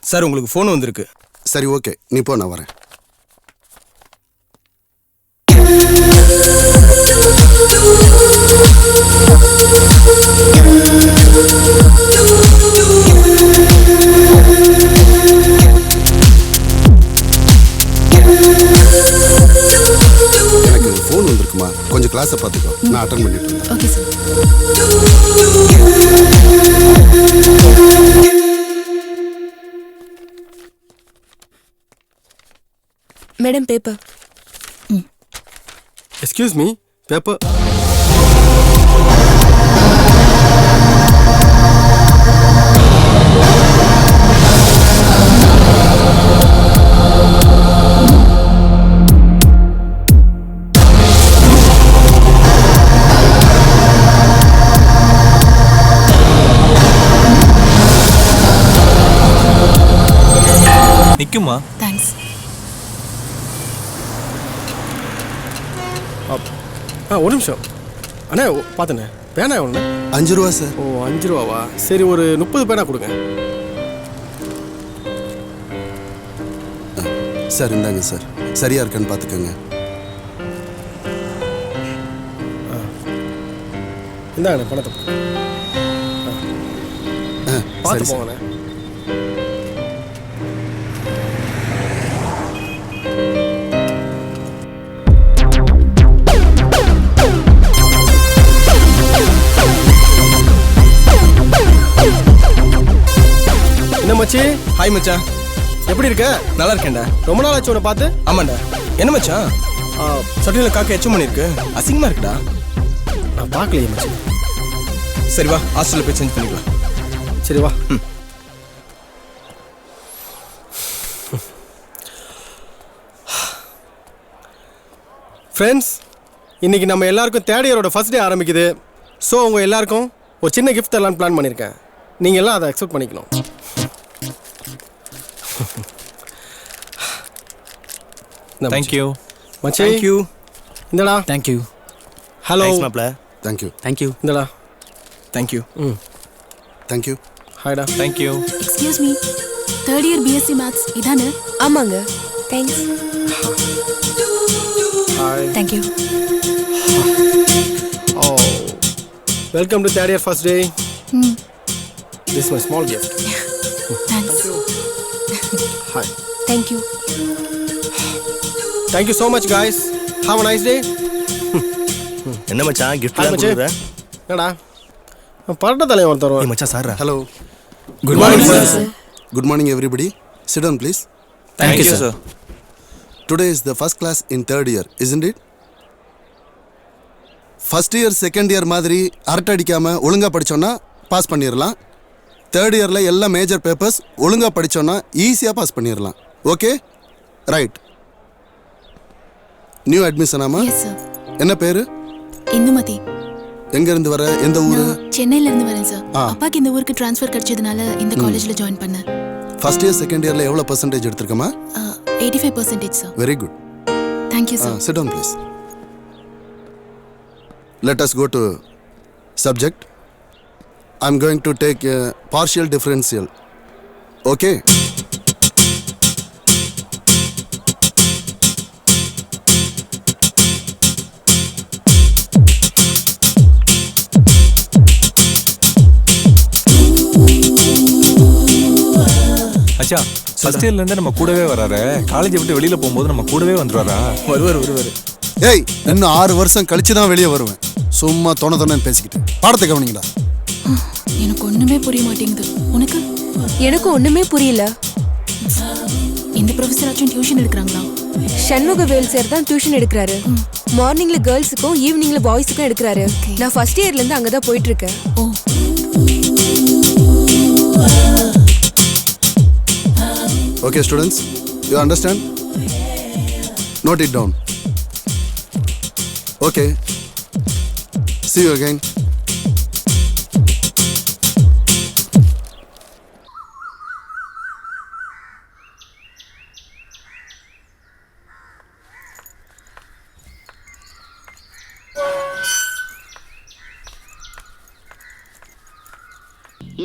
Sir உங்களுக்கு phone வந்திருக்கு. சரி ஓகே, நீ போ, நான் வரேன். எனக்கு ஃபோன் வந்திருக்குமா, கொஞ்சம் கிளாஸை பார்த்துக்கோ, நான் அட்டெண்ட் பண்ணிட்டு இருக்கேன். Okay sir. Madam paper. Excuse me, paper. நிக்குமா? தேங்க்ஸ். ஒரு நிமிஷம் அண்ணா, பார்த்தண்ணே பேனா ஒன்று 5 ரூபா சார். ஓ 5 ரூபாவா? சரி, ஒரு 30 பேனா கொடுங்க. சார் இந்தாங்க சார், சரியா இருக்கான்னு பார்த்துக்கோங்க. இந்தாங்கண்ணே பணத்தை பார்த்து போங்கண்ணே. என்ன மச்சி? ஹாய் மச்சான், எப்படி இருக்க? நல்லா இருக்கேன்டா. ரொம்ப நாள் ஆச்சு உன்னை பார்த்து. ஆமாண்டா. என்ன மச்சான் சட்டையில் காக்க எச்சம் பண்ணியிருக்கு, அசிங்கமாக இருக்குடா. நான் பார்க்கலையே மச்சி. சரி வா, ஹாஸ்டலில் போய் சேஞ்ச் பண்ணிக்கலாம். சரி வா. ஃப்ரெண்ட்ஸ், இன்றைக்கி நம்ம எல்லாருக்கும் தேர்ட் இயரோட ஃபர்ஸ்ட் டே ஆரம்பிக்குது. ஸோ உங்கள் எல்லாருக்கும் ஒரு சின்ன கிஃப்ட் தரலான்னு பிளான் பண்ணியிருக்கேன். நீங்கள் எல்லாம் அதை அக்செப்ட் பண்ணிக்கணும். தேங்க்யூ மச்சி. தேங்க்யூ. இந்தடா. தேங்க்யூ. ஹலோ. தேங்க்யூ. தேங்க்யூ. இந்தடா. தேங்க்யூ. தேங்க்யூ. ஹாய்டா. Thank you. Excuse me, third year BSc maths இதானே? ஆமாங்க. Thanks. Thank you. Oh, welcome to third year first day. This is my small gift. Thanks. Hi. Thank you. Thank you so much, guys. Have a nice day. என்ன மச்சான் gift Hi, எல்லாம் மச்சி. கொடுக்குற? என்னடா பரட்ட தலைவன் ஒருத்தர் ஏய் வருவான். மச்சான் சார்ரா. Hello good morning morning, sir. Good morning everybody. Sit down please. Thank you sir. Today is the first class in third year isn't it? First year second year மாதிரி அரட்டை அடிக்காமல் ஒழுங்காக படித்தோன்னா பாஸ் பண்ணிடலாம். தேர்ட் இயரில் எல்லா மேஜர் பேப்பர்ஸ் ஒழுங்காக படித்தோன்னா ஈஸியாக pass பண்ணிடலாம். Okay right. நியூ அட்மிஷன் ஆமா? Yes sir. என்ன பேர்? இந்துமதி. எங்கேருந்து வர? எந்த ஊர்? நான் சென்னையில இருந்து வரேன் சார். அப்பாக்கு இந்த ஊருக்கு ட்ரான்ஸ்ஃபர் கிடைச்சதுனால இந்த காலேஜ்ல ஜாயின் பண்ணேன். ஃபர்ஸ்ட் இயர் செகண்ட் இயரில் எவ்வளோ பர்சன்டேஜ் எடுத்திருக்கமா? 85% sir. Very good. Thank you sir. Sit down, please. Let us go to subject. I'm going to take a partial differential. Okay? அச்சா ஃபர்ஸ்ட் இயர்ல இருந்து நம்ம கூடவே வராரு. காலேஜ் விட்டு வெளியில போகும்போது நம்ம கூடவே வந்துருவாரா? வருவார். ஏய் இன்னும் 6 வருஷம் கழிச்சு தான் வெளியே வருவேன். சும்மா தொணன்னு பேசிக்கிட்டு பாடத்தை கவனிங்களா? எனக்கு ஒண்ணுமே புரிய மாட்டேங்குது. உனக்கு? எனக்கு ஒண்ணுமே புரியல. இந்த ப்ரொஃபஸராச்சும் டியூஷன் எடுக்கிறாங்களா? சண்முகவேல் சார் தான் டியூஷன் எடுக்கிறாரு. மார்னிங்ல கேர்ள்ஸுக்கும் ஈவினிங்ல பாய்ஸுக்கும் எடுக்கிறாரு. நான் ஃபர்ஸ்ட் இயர்ல இருந்து அங்கதான் போயிட்டு இருக்கேன். ஓ. Okay, students, you understand? Note it down. Okay. See you again.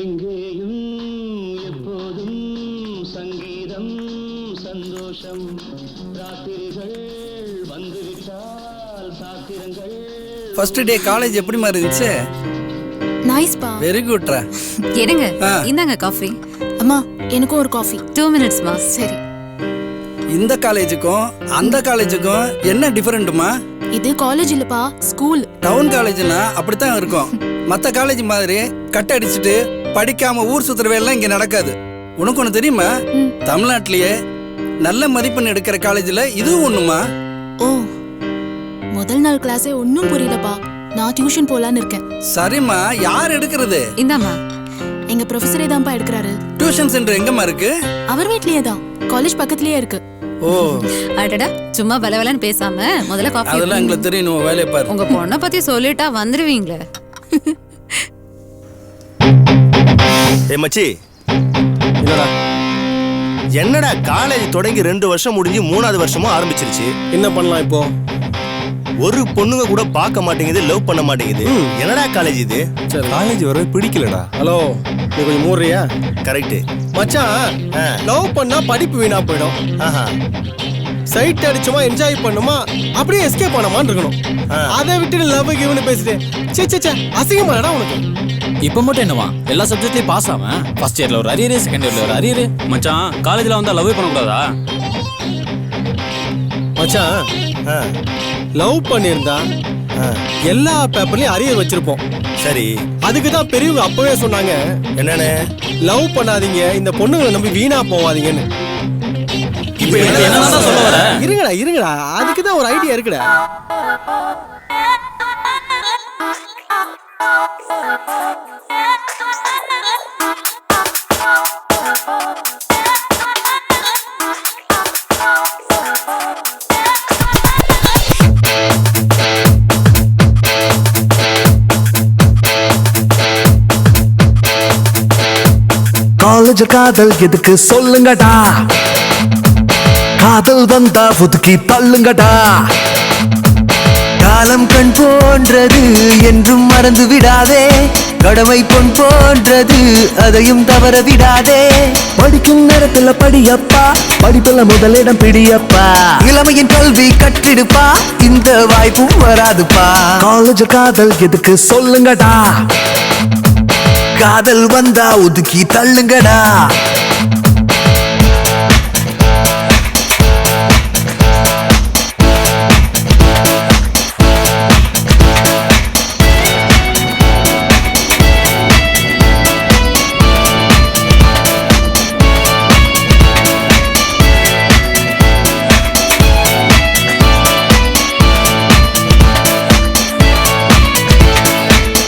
எங்கேயும் எப்போதும் சங்கீதம் சந்தோஷம் ராத்திரிகள் வந்துவிட்டால் சாத்திரங்கள். ஃபர்ஸ்ட் டே காலேஜ் எப்படிமா இருந்துச்சு? நைஸ் பா. வெரி குட்ரா. எடுங்க இந்தாங்க காஃபி. அம்மா எனக்கும் ஒரு காஃபி. 2 minutes மா. சரி. இந்த காலேஜுக்கும் அந்த காலேஜுக்கும் என்ன டிஃபரெண்ட்டுமா? இது காலேஜ் இல்லப்பா, ஸ்கூல். டவுன் காலேஜ்னா அப்படித்தான் இருக்கும். மற்ற காலேஜ் மாதிரி கட் அடிச்சுட்டு படிக்காம ஊர் சுத்துற வேலை இங்க நடக்காது. உனக்கு ஒன்று தெரியுமா? தமிழ்நாட்டிலேயே நல்ல மதிப்பெண் எடுக்கிற காலேஜ்ல இதுவும் ஒண்ணுமா? ஓ, முதல் நாள் கிளாஸே ஒன்னும் புரியலப்பா. நான் டியூஷன் போலான்னு இருக்கேன். சரிம்மா, யார் எடுக்கிறது? இந்தாம்மா. எங்க ப்ரொஃபஸரே தான்ப்பா எடுக்கிறாரு. டியூஷன் சென்டர் எங்கம்மா இருக்கு? அவர் வீட்லயே தான், காலேஜ் பக்கத்துலயே இருக்கு. ஓ, அடடா, சும்மா வலவலன்னு பேசாம முதல்ல காஃபி. அதெல்லாம் எங்களுக்கு தெரியும். உன் வேலையை பாரு. உங்க பொண்ணை பத்தி சொல்லிட்டா வந்துருவீங்களே. ஏய் மச்சி, என்னடா என்னடா காலேஜ் தொடங்கி 2 வருஷம் முடிஞ்சு 3வது வருஷமும் ஆரம்பிச்சிருச்சு. என்ன பண்ணலாம் இப்போ? ஒரு பொண்ணுங்க கூட பார்க்க மாட்டேங்குது, லவ் பண்ண மாட்டேங்குது. என்னடா காலேஜ் இது? சரி, காலேஜ் வரவே பிடிக்கலடா. ஹலோ, நீ கொஞ்சம் மூடுறியா? கரெக்ட் மச்சான், லவ் பண்ணா படிப்பு வீணா போயிடும். சைட் அடிச்சுமா என்ஜாய் பண்ணுமா அப்படியே எஸ்கேப் பண்ணமான்னு இருக்கணும். அதை விட்டு லவ் கிவ்னு பேசிட்டு சே சே சே அசிங்கமாடா உனக்கு. இப்போ மட்டும் என்னவா எல்லா சப்ஜெக்ட்லயும் பாஸ் ஆவேன். ஃபர்ஸ்ட் இயர்ல ஒரு அரியர், செகண்ட் இயர்ல ஒரு அரியர். மச்சான், காலேஜ்ல வந்தா லவ் பண்ண கூடாதா? மச்சான், லவ் பண்ணியிருந்தா எல்லா பேப்பர்லயும் அரியர் வச்சிருப்போம். சரி, அதுக்கு தான் பெரியவங்க அப்பவே சொன்னாங்க, என்னன்னு? லவ் பண்ணாதீங்க, இந்த பொண்ணுங்களை நம்பி வீணா போவாதீங்கன்னு. இப்போ என்னதான் சொல்ல வர? இருங்கடா, அதுக்கு தான் ஒரு ஐடியா இருக்குடா. காலேஜ் காதல் எதுக்கு சொல்லுங்கடா, காதல் வந்தா ஒதுக்கி தள்ளுங்கடா. காலம் கண் போன்றது என்றும் மறந்து விடாதே, கடமை பொன் போன்றது அதையும் தவற விடாதே. படிக்கும் நேரத்துல படியப்பா, படிப்புல முதலிடம் பிடியப்பா. இளமையின் கல்வி கற்றிடுப்பா, இந்த வாய்ப்பும் வராதுப்பா. காலேஜ் காதல் எதுக்கு சொல்லுங்கடா, காதல் வந்தா ஒதுக்கி தள்ளுங்கடா.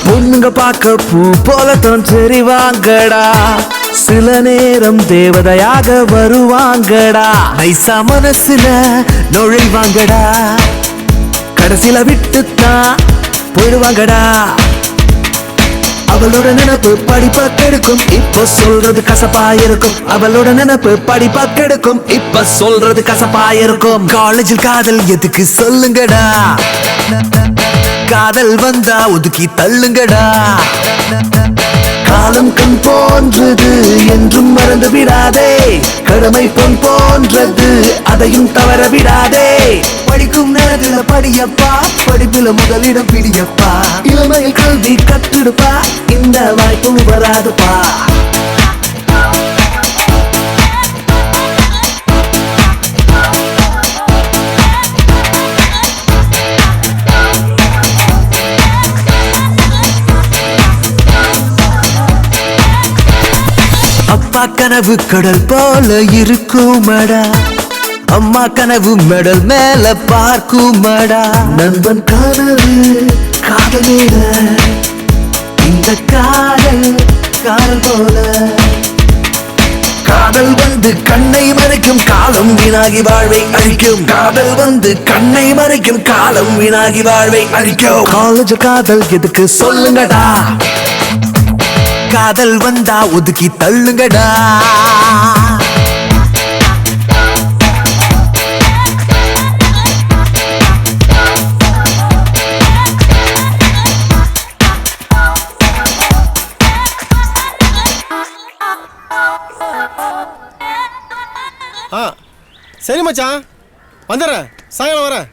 பொண்ணுங்க பார்க்க பூ போலத்தான் தெரிவாங்கடா, சில நேரம் தேவதையாக வருவாங்கடா. நைசா மனசுல நுழைவாங்கடா, கடைசியில விட்டுத்தான் போயிடுவாங்கடா. அவளோட நினைப்பு படிப்பா கெடுக்கும், இப்ப சொல்றது கசப்பா இருக்கும். அவளோட நினைப்பு படிப்பா கெடுக்கும், இப்ப சொல்றது கசப்பா இருக்கும். காலேஜில் காதல் எதுக்கு சொல்லுங்கடா, காதல் வந்தா ஒதுக்கி தள்ளுங்கடா. காலம் கண் போன்றது என்றும் மறந்து விடாதே, கடமை பொன் போன்றது அதையும் தவற விடாதே. படிக்கும் நேரத்தில் படியப்பா, படிப்புல முதலிடம் பிடியப்பா. இளமையில் கல்வி கற்றுடுப்பா, இந்த வாய்ப்பும் வராதுப்பா. அப்பா கனவு கடல் போல இருக்குமடா, அம்மா கனவு மெடல் மேல பார்க்குமடா. நண்பன் கனவு காதலிட, இந்த காதல் காதல் போல. காதல் வந்து கண்ணை மறைக்கும், காலம் வீணாகி வாழ்வை அழிக்கும். காதல் வந்து கண்ணை மறைக்கும், காலம் வீணாகி வாழ்வை அழிக்கும். காலேஜ் காதல் எதுக்கு சொல்லுங்கடா, காதல் வந்தா ஒதுக்கி தள்ளுங்கடா. சரி மச்சான், வந்துடுறேன், சாயங்காலம் வரேன்.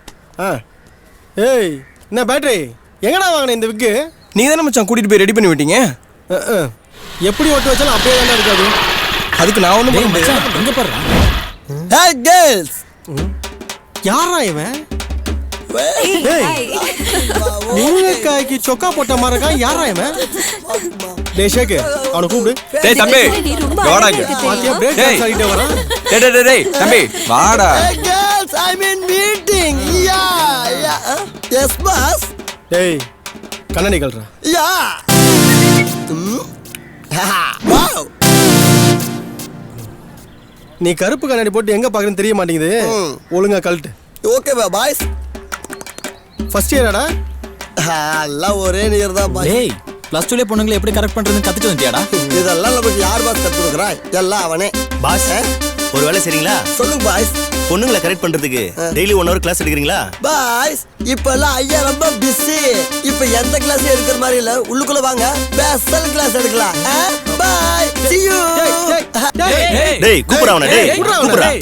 ஏய், என்ன பேட்டரி எங்கடா வாங்கின இந்த விக்கு? நீங்க தானே மச்சான் கூட்டிட்டு போய் ரெடி பண்ணி விட்டீங்க. எப்படி ஒட்டு வச்சாலும் அப்படியே தானே இருக்காது. அதுக்கு நான் ஒன்றும் பண்ண முடியாது. எங்க பாரு, Hey girls, யாரா இவன்? முருங்கைக்காய்க்கு சொக்கா போட்ட மாதிரி இருக்கான். யாரா இவன்? டேய் ஷேக்கு, அவனை கூப்பிடு. டேய் தம்பி வாடா இங்க. பாத்தியா பிரேக் டான்ஸ் ஆடிட்டே வரான். டேய் தம்பி வாடா. Hey girls, I'm in meeting. Yeah. Yes boss. டேய் கண்ணாடி கழறா. Yeah. Wow. நீ கருப்பு கண்ணாடி போட்டு எங்க பாக்குறேன்னு தெரிய மாட்டேங்குது. ஒழுங்கா கழட்டு. Okay boys. ஃபர்ஸ்ட் இயராடா? எல்லாம் ஒரே இயர் தான் பாய். டேய் +2 ல பொண்ணுங்களை எப்படி கரெக்ட் பண்றதுன்னு கத்துட்டு வந்தியாடா? இதெல்லாம் நமக்கு யார் பாஸ் கத்து கொடுக்குறா? எல்லாம் அவனே. பாஸ் ஒரு வேலை சரிங்களா? சொல்லுங்க பாய்ஸ். பொண்ணுங்களை கரெக்ட் பண்றதுக்கு டெய்லி 1 hour கிளாஸ் எடுக்கிறீங்களா? பாய்ஸ் இப்ப எல்லாம் ஐயா ரொம்ப பிஸி. இப்ப எந்த கிளாஸ் எடுக்கிற மாதிரி இல்ல. உள்ளுக்குள்ள வாங்க, ஸ்பெஷல் கிளாஸ் எடுக்கலாம். Bye see you. டேய் கூப்பிடுறா அவனை. டேய் கூப்பிடுறா.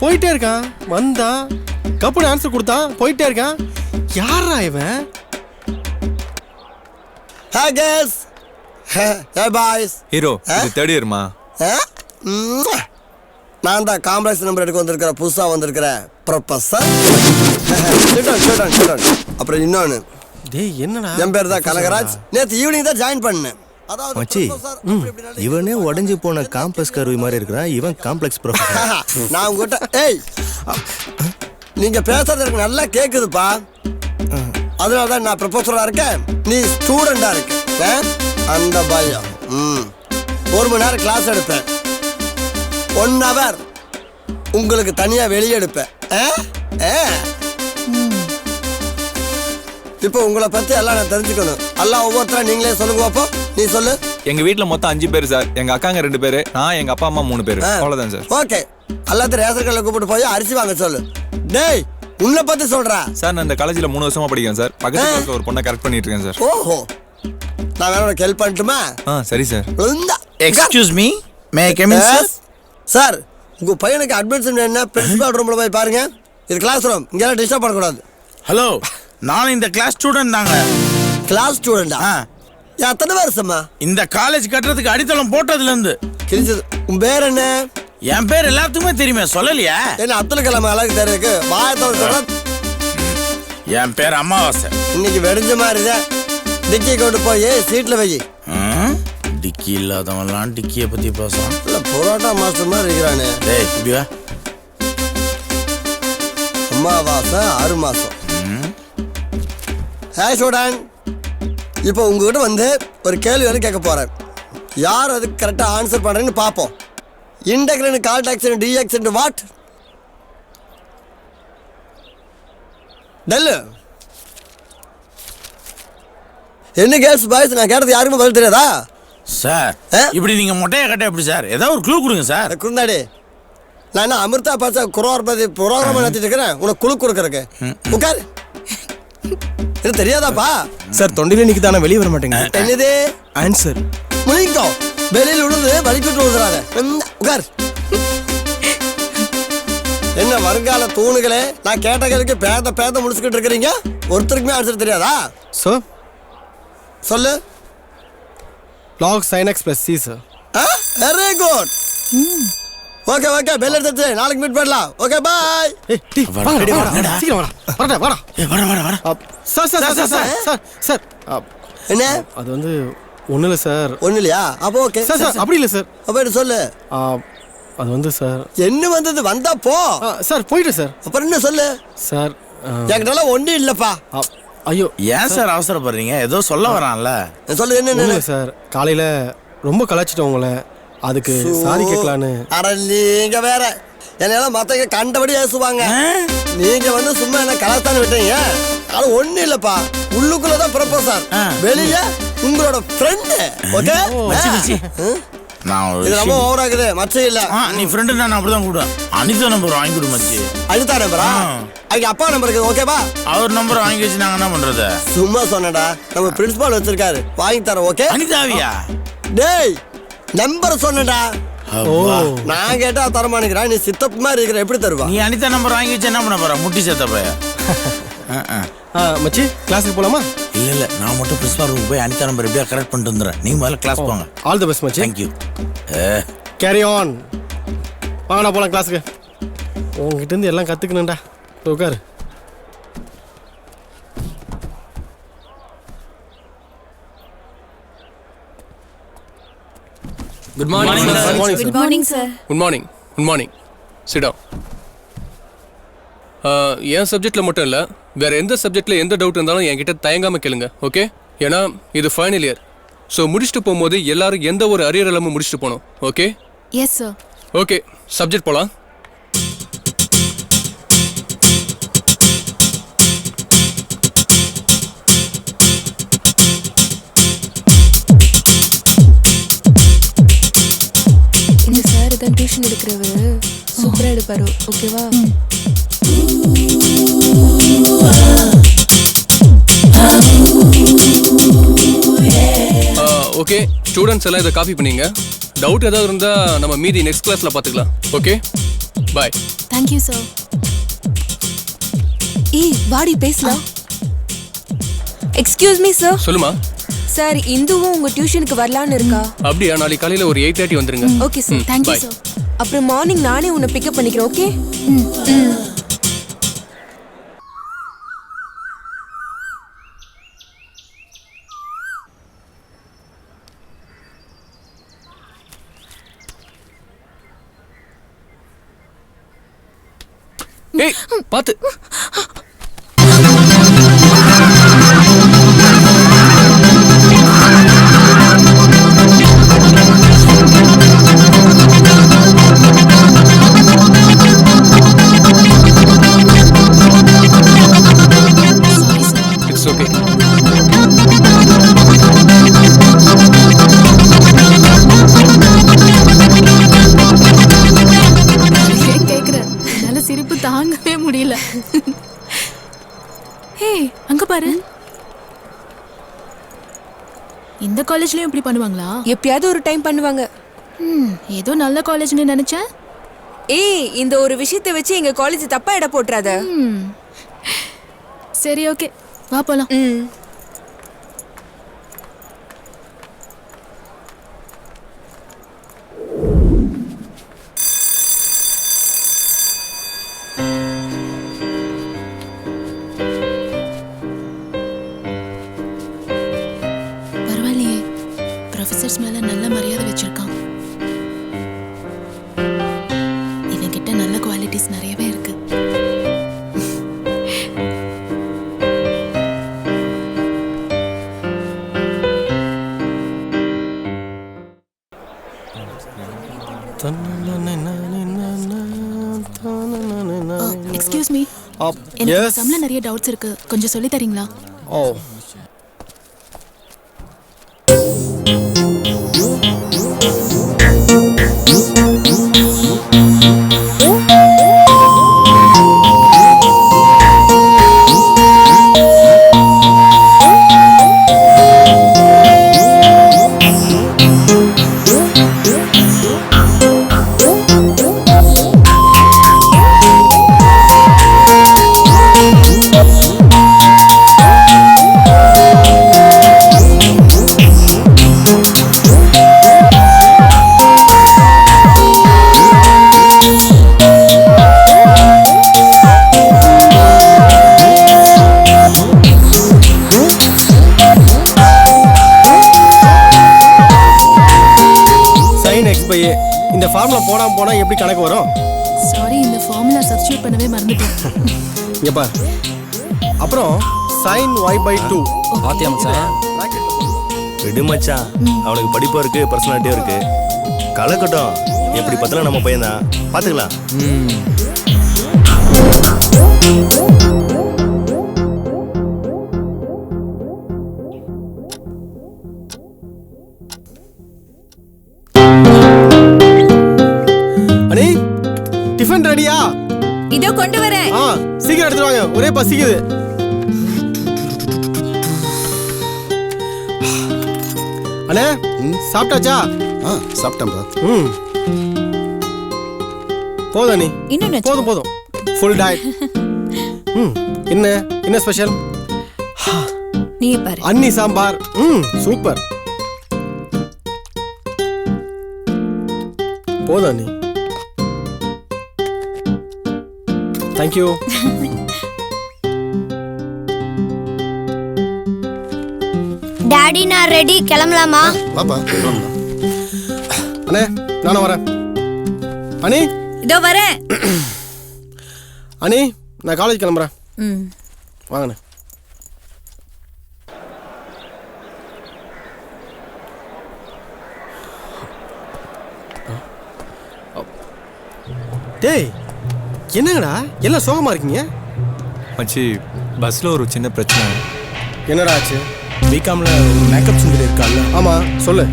போயிட்டே இருக்கான், வந்தா கப்புன்னு ஆன்சர் கொடுத்தான், போயிட்டே இருக்கான். யாரா இவன்? Hi girls. Hey boys. Hero இது தேர்ட் இயர்மா? நான் தான் காம்ப்ளெக்ஸ் நம்பர் எடுக்க வந்திருக்கிற புதுசா வந்திருக்கிற ப்ரொஃபசர். அப்புறம் இன்னொன்னு, டேய் என்னடா, என் பேர் தான் கனகராஜ். நேத்து ஈவினிங் தான் ஜாயின் பண்ணேன். அதாவது மச்சி இவனே உடைஞ்சு போன காம்பஸ் கருவி மாதிரி இருக்கிறான். இவன் காம்ப்ளெக்ஸ் ப்ரொஃபசர். நான் உங்ககிட்ட ஏய் நீங்க பேசுறது எனக்கு நல்லா கேக்குதுப்பா. அதனால தான் நான் ப்ரொஃபஸரா இருக்கேன், நீ ஸ்டூடெண்டா இருக்க. அந்த பயம். 1 மணி நேரம் கிளாஸ் எடுப்பேன், 1 hour உங்களுக்கு தனியா வெளியே எடுப்பேன். இப்போ உங்களை பத்தி எல்லாம் நான் தெரிஞ்சுக்கணும். எல்லாம் ஒவ்வொருத்தரா நீங்களே சொல்லுங்க அப்போ. நீ சொல்லு. எங்க வீட்ல மொத்தம் 5 பேர் சார். எங்க அக்காங்க 2 பேரு, நான் எங்க அப்பா அம்மா 3 பேரு. அவ்வளவுதான் சார். ஓகே, எல்லாத்தையும் ரேஷன் கடையில் கூப்பிட்டு போய் அரிசி வாங்க சொல்லு. டேய் உன்னை பத்தி சொல்றா சார். நான் இந்த காலேஜ்ல 3 வருஷமா படிக்கிறேன் சார். பக்கத்து கிளாஸ்ல ஒரு பொண்ணை கரெக்ட் பண்ணிட்டு இருக்கேன் சார். ஓஹோ, நான் வேற உனக்கு ஹெல்ப் பண்ணட்டுமா? சரி sir. Excuse me, May I come in sir? Sir, உங்க பையனுக்கு அட்மிஷன் என்ன பிரின்சிபால் ரூம்ல போய் பாருங்க. இது கிளாஸ் ரூம், இங்க டிஸ்டர்ப் பண்ணக்கூடாது. ஹலோ, நான் இந்த கிளாஸ் ஸ்டூடெண்ட் தாங்க. கிளாஸ் ஸ்டூடெண்டா? எத்தனை வருஷமா? இந்த காலேஜ் கட்டுறதுக்கு அடித்தளம் போட்டதுல இருந்து. கிழிச்சது. உன் பேர் என்ன? என் பேர் எல்லாத்துக்குமே தெரியுமே, சொல்லலையா? என்ன அப்துல் கலாம் அழகு தெரியுது? வாயத்தோட சொல்ற. என் பேர் அமாவாசை. இன்னைக்கு வெடிஞ்ச மாதிரி டிக்கி கொண்டு போய் சீட்ல வை. டிக்கி இல்லாதவன்லாம் டிக்கியை பத்தி பேசுறான். இல்ல புரோட்டா மாஸ்டர் மாதிரி இருக்கிறானே. டேய் இப்படி வா. அமாவாசை 6 மாசம். ஹே ஸ்டூடண்ட், இப்போ உங்ககிட்ட வந்து ஒரு கேள்வி கேட்க போறேன். யார் அதுக்கு கரெக்டா ஆன்சர் பண்றேன்னு பார்ப்போம். இன்டெக்ரல் கால்டாக்ஸ் டிஎக்ஸ் வாட்? டெல்லு. என்ன கேர்ள்ஸ் பாய்ஸ், நான் கேட்டது யாருக்குமே பதில் தெரியாதா? சார், இப்படி நீங்க மொட்டையை கட்ட எப்படி சார்? ஏதாவது ஒரு க்ளூ கொடுங்க சார். குருந்தாடி, நான் என்ன அமிர்தா பாசா குரோர்பதி ப்ரோக்ராம் நடத்திட்டு இருக்கிறேன் உனக்கு குழு கொடுக்கறக்கு. உட்கார். இது தெரியாதாப்பா? சார் தொண்டையில நிக்குதானா வெளியே வர மாட்டேங்க. என்னது ஆன்சர்? முழிங்கோ. வெளியில விழுந்து வலிக்கிட்டு விழுதுறாங்க. உட்கார். என்ன வருங்கால தூணுகளே, நான் கேட்ட கேள்விக்கு பேத முடிச்சுக்கிட்டு இருக்கிறீங்க. ஒருத்தருக்குமே ஆன்சர் தெரியாதா? சார் சொல்லு. log sin x plus c sir. Very good. Okay okay, bell எடுத்து நாளைக்கு மீட் பண்ணலாம். Okay bye. சீக்கிரம் வாடா. வாடா. Sir sir sir sir sir sir என்ன? அது வந்து ஒன்றும் இல்லை சார். ஒன்றும் இல்லையா? அப்போ ஓகே சார் சார் அப்படி இல்லை சார். அப்போ என்ன சொல்லு. அது வந்து சார் என்ன வந்தது வந்தா போ. சார் போயிட்டு சார். அப்புறம் என்ன சொல்லு சார்? என்கிட்ட ஒன்றும் இல்லைப்பா. ஐயோ, ஏன் சார் அவசரப்படுறீங்க? ஏதோ சொல்ல வரான்ல. சொல்லு. என்ன சார், காலையில ரொம்ப கலாச்சிட்டோம் உங்களை, அதுக்கு சாரி கேட்கலான்னு. அட நீங்க வேற, என்னையெல்லாம் மத்தவங்க கண்டபடி ஏசுவாங்க. நீங்க வந்து சும்மா என்ன கலாச்சாரம் விட்டீங்க. அது ஒண்ணும் இல்லப்பா, உள்ளுக்குள்ளதான் ப்ரொபோசர், வெளியே உங்களோட ஃப்ரெண்டு. ஓகே, இது ரொம்ப ஓவர் ஆகுது. மச்சம் இல்ல, நீ ஃப்ரெண்டு நான் அப்படிதான் கூடுவேன். அனிதா நம்பர் வாங்கி கொடு மச்சி. அனிதா நம்பரா? அவங்க அப்பா நம்பர் இருக்குது. ஓகேவா? அவர் நம்பர் வாங்கி வச்சு நாங்க என்ன பண்றது? சும்மா சொன்னடா, நம்ம பிரின்சிபால் வச்சிருக்காரு, வாங்கி தரோம். ஓகே? அனிதாவியா? டேய் நம்பர் சொன்னடா. நான் கேட்டா தரமானுங்கிறான். நீ சித்தப்பு மாதிரி இருக்கிற, எப்படி தருவா? நீ அனிதா நம்பர் வாங்கி வச்சு என்ன பண்ண போற? முட்டி சேர்த்த போய. மச்சி கிளாஸுக்கு போலாமா? இல்ல நான் மட்டும் பிரின்சிபால் ரூமுக்கு போய் அனிதா நம்பர் எப்படியா கரெக்ட் பண்ணிட்டு வந்துடுறேன். நீங்க முதல்ல கிளாஸ் போங்க. ஆல் தி பெஸ்ட் மச்சி. Thank you. Carry on. வாங்கடா போலாம் கிளாஸுக்கு. உங்ககிட்ட இருந்து எல்லாம் கத்துக்கணும்டா. உட்காரு. Good morning sir. Good morning sir. Good morning. Good morning. Sit down. என் சப்ஜெக்ட்ல மட்டும் இல்லை, வேற எந்த சப்ஜெக்ட்ல எந்த டவுட் இருந்தாலும் என்கிட்ட தயங்காம கேளுங்க. ஓகே? ஏன்னா இது ஃபைனல் இயர். ஸோ முடிச்சுட்டு போகும்போது எல்லாரும் எந்த ஒரு அரியர் இல்லாமல் முடிச்சுட்டு போகணும். Okay? Yes sir. Okay, subject போலாம். இந்த சார் தான் டியூஷன் எடுக்கிறவர், சூப்பரா எடுப்பாரு. ஓகேவா? ஓகே, ஸ்டூடெண்ட்ஸ் எல்லாம் இதை காப்பி பண்ணீங்க. டவுட் ஏதாவது இருந்தா நம்ம மீதி நெக்ஸ்ட் கிளாஸ்ல பாத்துக்கலாம். Okay, bye. Thank you sir. ஏய் வாடி பேசலாம். Excuse me sir. சொல்லுமா. சார், இந்துவும் உங்க டியூஷனுக்கு வரலான்னு இருக்கா? அப்படியா? நாளைக்கு காலையில ஒரு 8:30 வந்துருங்க. Okay sir. Thank you sir. அப்புறம் மார்னிங் நானே உன்னை பிக்கப் பண்ணிக்கிறேன். ஓகே? ஏய் பாத்து. It's okay. கேக்குறேன், என்னால சிரிப்பு தாங்கவே முடியல. ஹே, அங்க பாரு. இந்த காலேஜ்லயும் இப்படி பண்ணுவாங்களா? எப்பயாவது ஒரு டைம் பண்ணுவாங்க. ஏதோ நல்ல காலேஜ்னு நினைச்சேன். ஏய், இந்த ஒரு விஷயத்தை வச்சு எங்க காலேஜ் தப்பா இட போட்டுறாத. சரி, ஓகே, வா போலாம். பரவாயில்லையே, ப்ரொஃபசர்ஸ் மேல நல்ல மரியாதை வச்சிருக்கான். இவன்கிட்ட நல்ல குவாலிட்டிஸ் நிறையவே இருக்கு. எக்ஸ்கியூஸ் மீ, எனக்கு சம்ல நிறைய டவுட்ஸ் இருக்கு, கொஞ்சம் சொல்லி தரீங்களா? ஓ, இந்த ஃபார்முலா போடாம போனா எப்படி கணக்கு வரும்? சாரி, இந்த ஃபார்முலா சப்ஸ்டிட்யூட் பண்ணவே மறந்துட்டேன். இங்க பாரு. அப்புறம் sin y/2 பாத்தியா மச்சான்? விடு மச்சான், அவனுக்கு படிப்பும் இருக்கு, பர்சனாலிட்டியும் இருக்கு. கலக்கட்டும், எப்படி பார்த்தாலும் நம்ம பையன் தான், பாத்துக்கலாம். அனி, டிஃபன் ரெடியா? இதோ கொண்டு வரேன். சீக்கிரம் எடுத்துட்டு வாங்க, ஒரே பசிக்குது. அண்ணே, சாப்பிட்டாச்சா? சாப்பிட்டேன்பா. போதும் நீ, இன்னும் போதும் போதும், ஃபுல் டயட். என்ன ஸ்பெஷல்? நீ பாரு. அன்னி சாம்பார். சூப்பர். போதும் நீ. தேங்க்யூ. டாடி, நான் ரெடி, கிளம்பலாமா? பாப்பா, அண்ணே, நானும் வரேன். அனி, இதோ வரேன். அனி, நான் காலேஜ் கிளம்புறேன். வாங்கண்ணே. டேய், என்னங்கடா எல்லாம் சோகமா இருக்கீங்க? மச்சி, பஸ்ல ஒரு சின்ன பிரச்சனை. என்னடா ஆச்சு? பிகாம்ல மேக்கப் சுந்தரி இருக்கால? ஆமா, சொல்லு.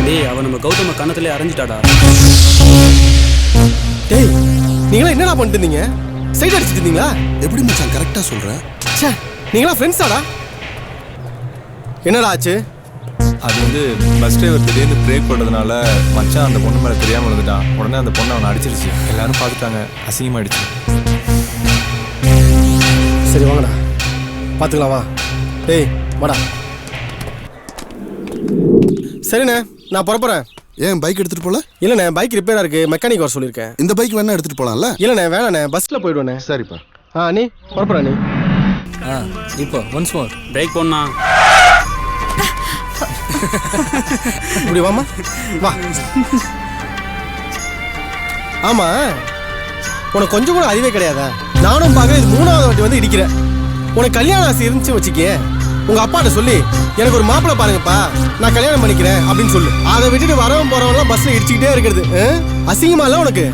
டேய், அவன் நம்ம கௌதம கண்ணத்திலே அரைஞ்சிட்டாடா. டேய், நீங்களா என்னடா பண்ணிட்டு இருந்தீங்க? சைட் அடிச்சிட்டு இருந்தீங்களா? எப்படி மச்சான் கரெக்டா சொல்ற? ச்சே, நீங்களா ஃப்ரெண்ட்ஸாடா? என்னடா ஆச்சு? அது வந்து பஸ் டிரைவர் திடீர்னு பிரேக் போட்டதுனால மச்சான் அந்த பொண்ணு மேலே தெரியாமல் விழுந்துட்டான். உடனே அந்த பொண்ணை அவனை அடிச்சிருச்சு. எல்லாரும் பார்த்துட்டாங்க, அசிங்கமாயிடுச்சு. சரி வாங்கடா, பார்த்துக்கலாம் வா. டேய் வாடா. சரிண்ணே, நான் புறப்படுறேன். ஏன் பைக் எடுத்துட்டு போல? இல்லண்ணே, பைக் ரிப்பேரா இருக்கு, மெக்கானிக் வர சொல்லியிருக்கேன். இந்த பைக் வேணா எடுத்துட்டு போலாம்ல? இல்லண்ணே, வேணாண்ணே, பஸ்ல போயிடுவேண்ணே. சரிப்பா. நீ புறப்படுற நீ. இப்போ ஒன்ஸ் மோர் பிரேக் போடா. இப்படி வாமா, வா. ஆமா, உனக்கு கொஞ்சம் கூட அறிவே கிடையாதா? நானும் பார்க்க இது 3வது வாட்டி வந்து இடிக்கிறேன். உனக்கு கல்யாணம் ஆசை இருந்துச்சு வச்சுக்கே, உங்க அப்பாட்ட சொல்லி எனக்கு ஒரு மாப்பிள்ளை பாருங்கப்பா, நான் கல்யாணம் பண்ணிக்கிறேன் அப்படின்னு சொல்லு. அதை விட்டுட்டு வரவன் போறவன்லாம் பஸ்ல இடிச்சுக்கிட்டே இருக்கிறது அசிங்கமா இல்ல உனக்கு?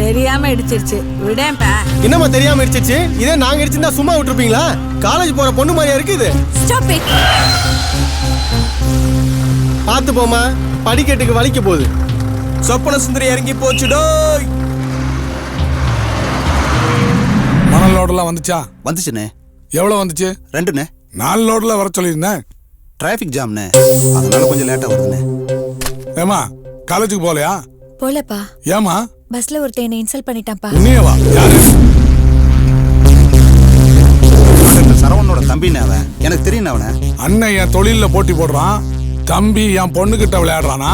தெரியாம இடிச்சிருச்சு, விடேன்பா. என்னம்மா தெரியாம இடிச்சிருச்சு? இதே நாங்க இடிச்சிருந்தா சும்மா விட்டுருப்பீங்களா? காலேஜ் போற பொண்ணு மாதிரியா இருக்கு இது? பார்த்து போமா, படிக்கட்டுக்கு வலிக்க போகுது. சொப்பன சுந்தரி இறங்கி போச்சுடோ. மணல் லோடெல்லாம் வந்துச்சா? வந்துச்சுண்ணே. எவ்வளவு வந்துச்சு? 2ண்ணே. 4 லோடுல வர சொல்லியிருந்தேன். டிராஃபிக் ஜாம்னே, அதனால கொஞ்சம் லேட்டா வருதுண்ணே. ஏமா காலேஜுக்கு போகலையா? போலப்பா. ஏமா? பஸ்ல ஒருத்தன் என்ன இன்சல்ட் பண்ணிட்டான்ப்பா. உன்னையவா? யாரு? சரவணனோட தம்பின்னு அவன். எனக்கு தெரியும் அவனை. அண்ணன் என் தொழில போட்டி போடுறான், தம்பி என் பொண்ணுகிட்ட விளையாடுறானா?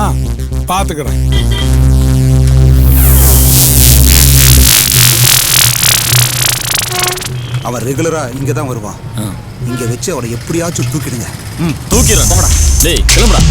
பாத்துக்கிறேன். அவன் ரெகுலரா இங்க தான் வருவான். இங்க வச்சு அவரை எப்படியாச்சும் தூக்கிடுங்க. தூக்கிடுறேன். போடா டேய், கிளம்புடா.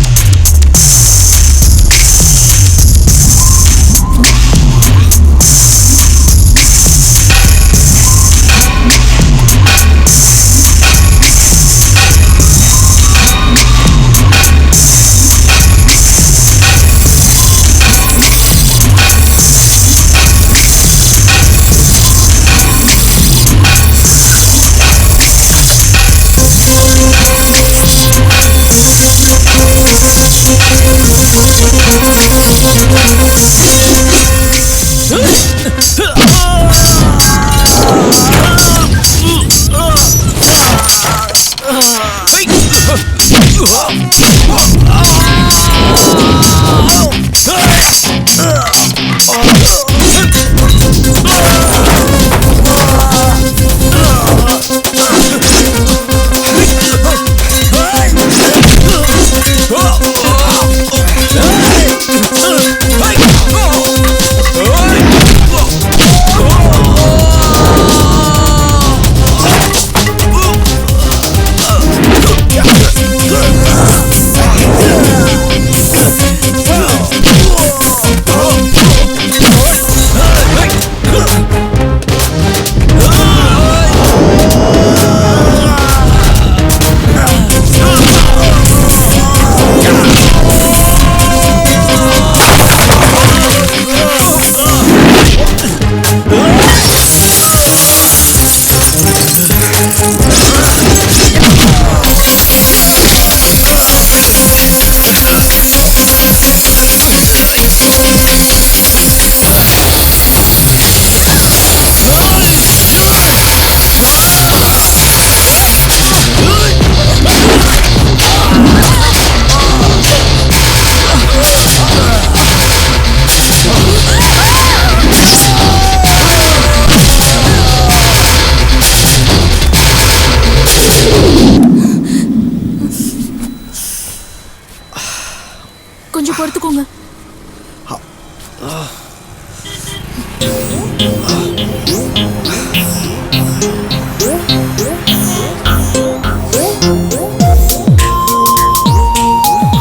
கொஞ்சம் பொறுத்துக்கோங்க.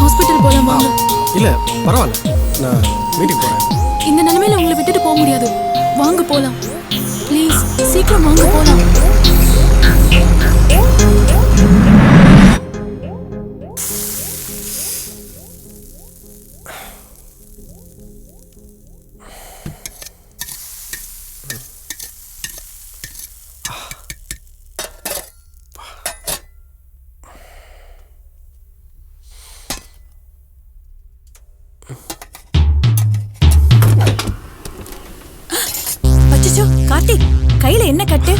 ஹாஸ்பிட்டல் போலாம் வாங்க. இல்ல பரவாயில்ல, நான் வீட்டுக்கு போறேன். இந்த நிலைமையில உங்களை விட்டுட்டு போக முடியாது. வாங்க போலாம். ப்ளீஸ் சீக்கிரம் வாங்க போலாம். கார்த்திக், கையில என்ன கட்டு?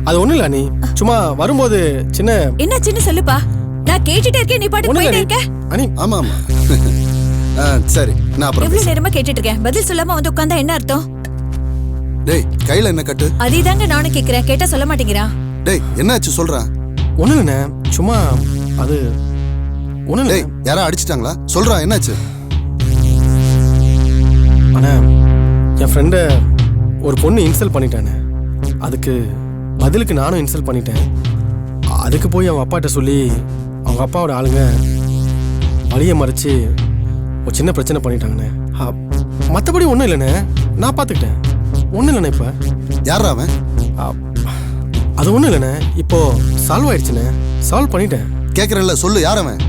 அது ஒண்ணு இல்ல, நீ சும்மா வரும்போது சின்ன என்ன சின்ன சொல்லுப்பா. நான் கேட்டுட்டே இருக்கேன், நீ பாட்டுக்கு போயிட்டே இருக்க. அனி ஆமா ஆமா. சரி, நான் அப்புறம் எவ்வளவு நேரமா கேட்டுட்டு இருக்கேன், பதில் சொல்லாம வந்து உட்கார்ந்தா என்ன அர்த்தம்? டேய், கையில என்ன கட்டு? அதேதாங்க நானும் கேக்குறேன், கேட்டா சொல்ல மாட்டேங்கிறான். டேய், என்னாச்சு சொல்றா? ஒண்ணு இல்ல, சும்மா அது ஒண்ணு இல்ல. டேய், யாரா அடிச்சிட்டாங்களா? சொல்றா, என்னாச்சு? அண்ணா, என் ஃப்ரெண்ட ஒரு பொண்ணு இன்சல்ட் பண்ணிட்டானே, அதுக்கு பதிலுக்கு நானும் இன்சல்ட் பண்ணிட்டேன். அதுக்கு போய் அவன் அப்பாட்ட சொல்லி அவங்க அப்பாவோட ஆளுங்க வழியை மறைச்சு ஒரு சின்ன பிரச்சனை பண்ணிட்டாங்கண்ணே. மற்றபடி ஒன்றும் இல்லைண்ணே, நான் பார்த்துக்கிட்டேன். ஒன்றும் இல்லைண்ணே. இப்போ யாரா அவன்? அது ஒன்றும் இல்லைண்ணே, இப்போ சால்வ் ஆயிடுச்சுண்ணே, சால்வ் பண்ணிட்டேன். கேட்குறேன்ல, சொல்லு, யார் அவன்?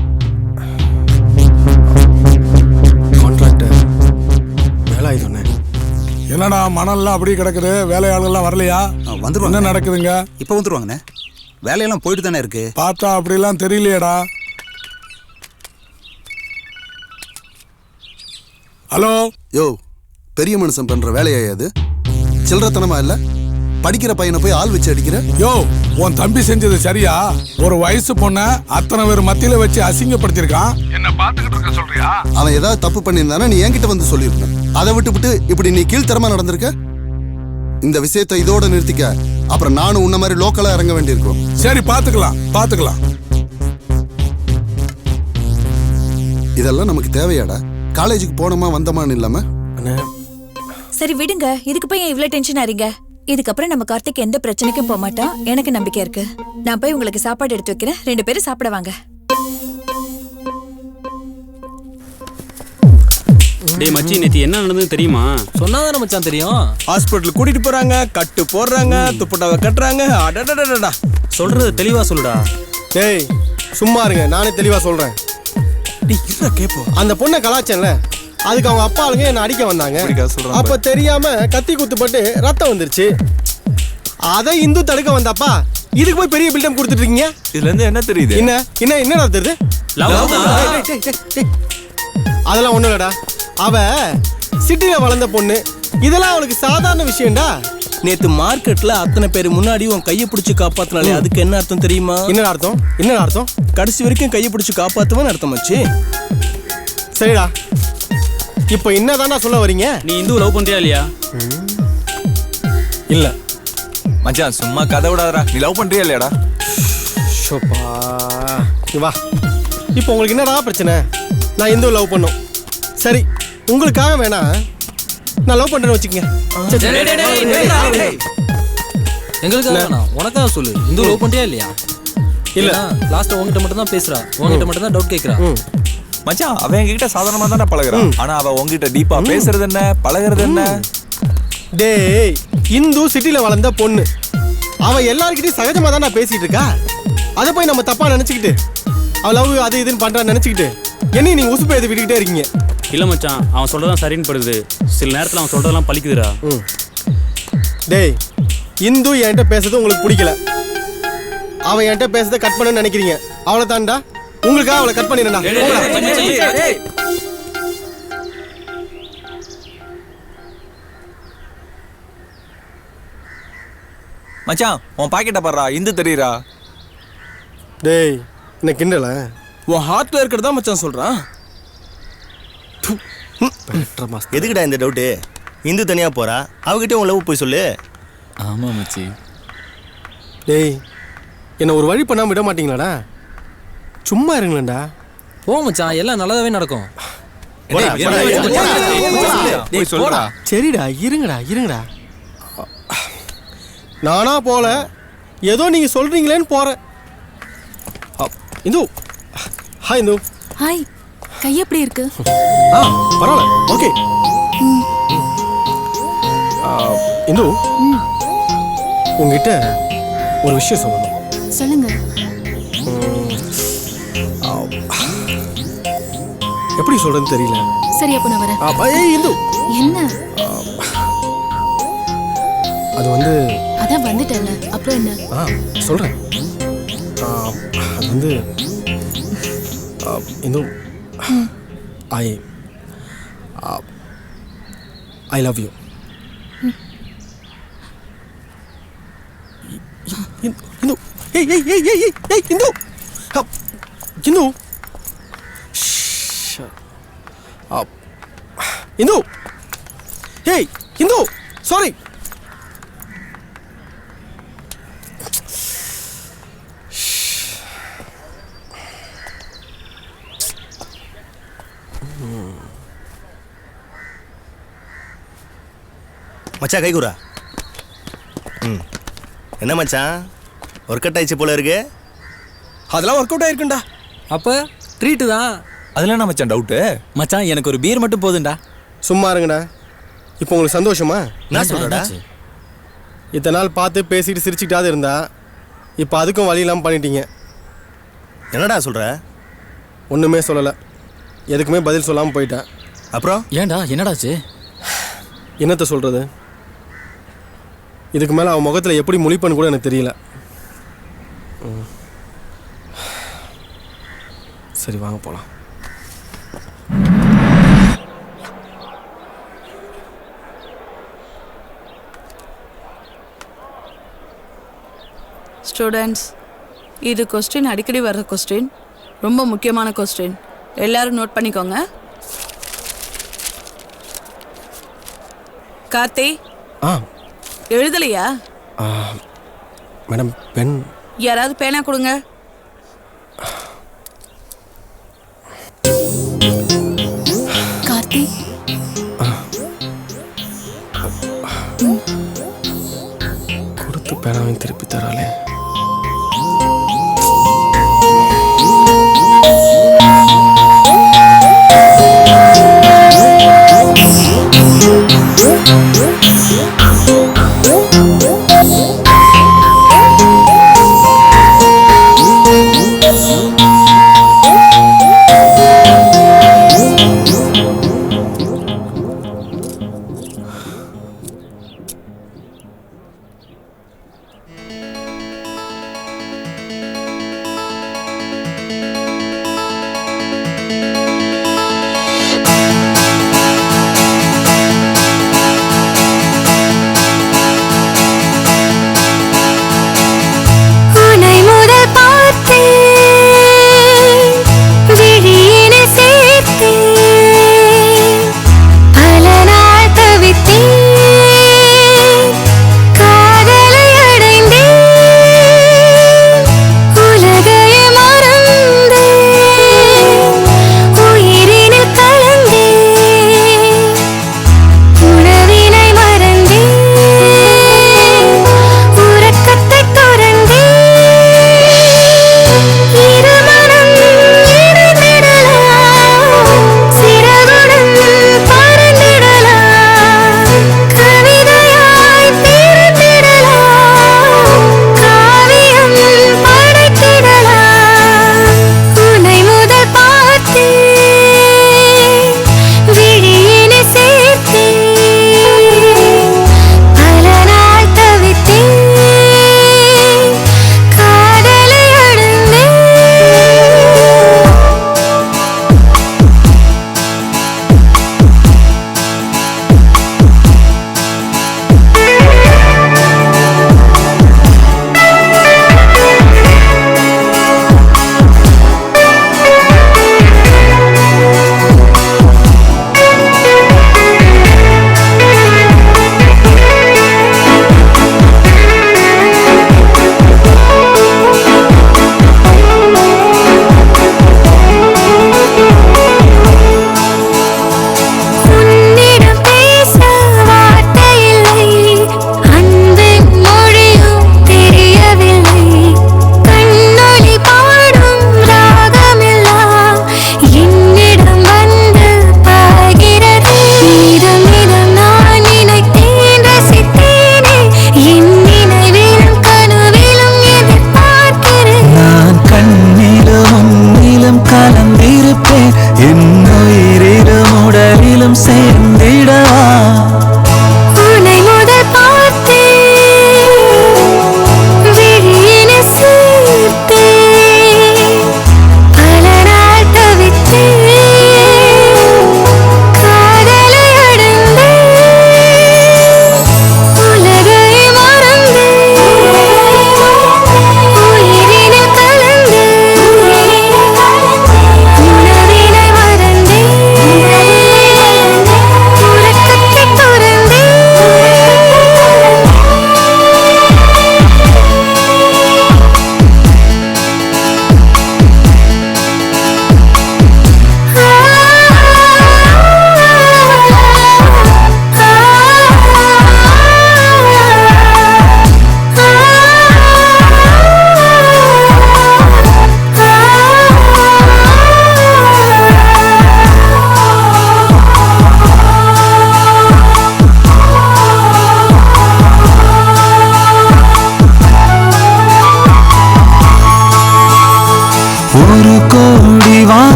கான்ட்ராக்டர் வேலாயுதண்ணே. என்னடா மணல்லாம் அப்படி கிடக்குது, வேலையாளர்கள்லாம் வரலையா? வந்துருவாங்க. என்ன நடக்குதுங்க? இப்போ வந்துருவாங்கண்ணே. வேலையெல்லாம் போயிட்டு தானே இருக்கு. பார்த்தா அப்படிலாம் தெரியலையேடா. ஹலோ. யோ, பெரிய மனுஷன் பண்ற வேலையா அது? சில்லறத்தனமா இல்ல? படிக்கிற பையனை போய் ஆள் வச்சு அடிக்கிற? யோ, உன் தம்பி செஞ்சது சரியா? ஒரு வயசு பொண்ண அத்தனை பேர் மத்தியில வச்சு அசிங்கப்படுத்திருக்கான். என்ன பாத்துக்கிட்டு இருக்க சொல்றியா? அவன் ஏதாவது தப்பு பண்ணியிருந்தானா நீ என்கிட்ட வந்து சொல்லிருக்க. அதை விட்டுவிட்டு இப்படி நீ கீழ்த்தரமா நடந்திருக்க. இந்த விஷயத்தை இதோட நிறுத்திக்க. அப்புறம் நானும் உன்ன மாதிரி லோக்கலா இறங்க வேண்டியிருக்கும். சரி, பாத்துக்கலாம். இதெல்லாம் நமக்கு தேவையாடா? காலேஜுக்கு போனோமா வந்தோமான்னு இல்லாம. சரி விடுங்க, இதுக்கு போய் ஏன் இவ்வளவு டென்ஷன் ஆறீங்க? இதுக்கப்புறம் நம்ம கார்த்திக் எந்த பிரச்சனைக்கும் போக மாட்டான், எனக்கு நம்பிக்கை இருக்கு. நான் போய் உங்களுக்கு சாப்பாடு எடுத்து வைக்கிறேன், 2 பேரும் சாப்பிட வாங்க. டேய் மச்சி, நேத்து என்ன நடந்தது தெரியுமா? சொன்னாதானே மச்சான் தெரியும். ஹாஸ்பிட்டல் கூட்டிட்டு போறாங்க, கட்டு போடுறாங்க, துப்பட்டாவை கட்டுறாங்க. அடடடடடா, சொல்றது தெளிவா சொல்லுடா. டேய் சும்மா இருங்க, நானே தெளிவா சொல்றேன். அந்த பொண்ணை கலாச்சேன்ல, அதுக்கு அவங்க அப்பா ஆளுங்க என்ன அடிக்க வந்தாங்க. அப்ப தெரியாம கத்தி குத்துப்பட்டு ரத்தம் வந்துருச்சு. அதை இந்து தடுக்க வந்தப்பா இதுக்கு போய் பெரிய பில்டம் கொடுத்துட்டு இருக்கீங்க. இதுல இருந்து என்ன தெரியுது? என்ன தெரியுது? அதெல்லாம் ஒண்ணும் இல்லடா. அவ சிட்டில வளர்ந்த பொண்ணு, இதெல்லாம் அவளுக்கு சாதாரண விஷயம்டா. நேத்து மார்க்கெட்ல அத்தனை பேர் முன்னாடி உன் கையை பிடிச்சு காப்பாத்தினாலே அதுக்கு என்ன அர்த்தம் தெரியுமா? என்ன அர்த்தம்? கடைசி வரைக்கும் கையை பிடிச்சு காப்பாத்துவான்னு அர்த்தம் ஆச்சு. சரிடா, இப்போ என்னதானா சொல்ல வரீங்க? நீ இந்து லவ் பண்றியா இல்லையா? இல்ல மச்சான், சும்மா கதை விடாதடா. நீ லவ் பண்றியா இல்லையாடா? ஷோப்பா, வா. இப்போ உங்களுக்கு என்னடா பிரச்சனை? நான் இந்து லவ் பண்ணும். சரி, உங்களுக்காக வேணா நான் லவ் பண்றேன்னு வச்சுக்கங்க. எங்களுக்காக உனக்காக சொல்லு. இந்து லவ் பண்றியா இல்லையா? இல்ல, லாஸ்ட் உங்ககிட்ட மட்டும் தான் பேசுறா, உங்ககிட்ட மட்டும் தான் டவுட் கேக்குறா. மச்சான், அவன் எங்ககிட்ட சாதாரணமா தானே பழகுறான். ஆனா அவ உங்ககிட்ட டீப்பா பேசுறது என்ன, பழகுறது என்ன? டேய், இந்து சிட்டில வளர்ந்த பொண்ணு, அவ எல்லார்கிட்டயும் சகஜமா தானே பேசிட்டு இருக்கா. அதை போய் நம்ம தப்பா நினைச்சுக்கிட்டு அவ லவ் அது இதுன்னு பண்றான்னு நினைச்சுக்கிட்டு என்ன நீங்க உசுப்பை எது விட்டுக்கிட்டே இருக்கீங்க. இல்ல மச்சான், அவன் சொல்றதான் சரின்னு படுது. சில நேரத்துல அவன் சொல்றதெல்லாம் பலிக்குதுடா. டேய், இந்து என்கிட்ட பேசுறது உங்களுக்கு பிடிக்கல, அவன் என்கிட்ட பேசுறத கட் பண்ண நினைக்கிறீங்க. அவளை தாண்டா, உங்களுக்காக அவளை கட் பண்ணிடுறா. மச்சான், உன் பாக்கெட்டை பாடுறா, இந்து தெரியுறா. டேய், என்ன கிண்டல? உன் ஹார்ட்ல இருக்கிறதா மச்சான் சொல்றான். எதுக்குடா இந்த டவுட்டு? இந்து தனியா போறா, அவகிட்ட உன் லவ் போய் சொல்லு. ஆமா மச்சி. டேய், என்ன ஒரு வழி பண்ணாம விட மாட்டீங்களாடா? சும்மா இருங்களேன்டா. போ மச்சான், எல்லாம் நல்லதாவே நடக்கும். சரிடா, இருங்கடா. நானா போல, ஏதோ நீங்க சொல்றீங்களேன்னு போறேன். இந்து, ஹாய் இந்து. ஹாய், கை எப்படி இருக்கு? பரவாயில்ல, ஓகே. இந்து, உங்ககிட்ட ஒரு விஷயம் சொல்லணும். சொல்லுங்க. எப்படி சொல்றதுன்னு தெரியல. சரி, அப்ப நான் வரேன். ஏய் இந்து. என்ன? அது வந்து அதான் வந்துட்டேன்ல, அப்புறம் என்ன? சொல்றேன். அது வந்து Hindu, I love you. Hindu, ஏய் இந்து, இந்து, இந்து, ஏய் இந்து, சாரி. மச்சான், கைகுறா. என்ன மச்சான், ஒர்க் அவுட் ஆயிடுச்சு போல இருக்கு. அதெல்லாம் ஒர்க் அவுட் ஆயிருக்குண்டா. அப்ப ட்ரீட் தான். அதுல என்ன மச்சான் டவுட்டு? மச்சான், எனக்கு ஒரு பீர் மட்டும் போதும்டா. சும்மா இருங்கடா. இப்போ உங்களுக்கு சந்தோஷமா? நான் சொல்றடா, இத்தனை நாள் பார்த்து பேசிட்டு சிரிச்சுக்கிட்டாது இருந்தா, இப்போ அதுக்கும் வழி இல்லாமல் பண்ணிட்டீங்க. என்னடா சொல்ற? ஒன்றுமே சொல்லலை, எதுக்குமே பதில் சொல்லாமல் போயிட்டேன். அப்புறம் ஏன்டா, என்னடாச்சு? என்னத்தை சொல்கிறது? இதுக்கு மேலே அவன் முகத்தில் எப்படி முழிப்பன்னு கூட எனக்கு தெரியல. சரி, வாங்க போகலாம். ஸ்டூடெண்ட்ஸ், இது கொஸ்டின் அடிக்கடி வர்ற கொஸ்டின், ரொம்ப முக்கியமான கொஸ்டின். எல்லாரும் நோட் பண்ணிக்கோங்க. கார்த்தி, எழுதலையா? Madam pen. யாராவது பேனா கொடுங்க. கார்த்தி, கொடுத்து பேனாவையும் திருப்பி தராளே.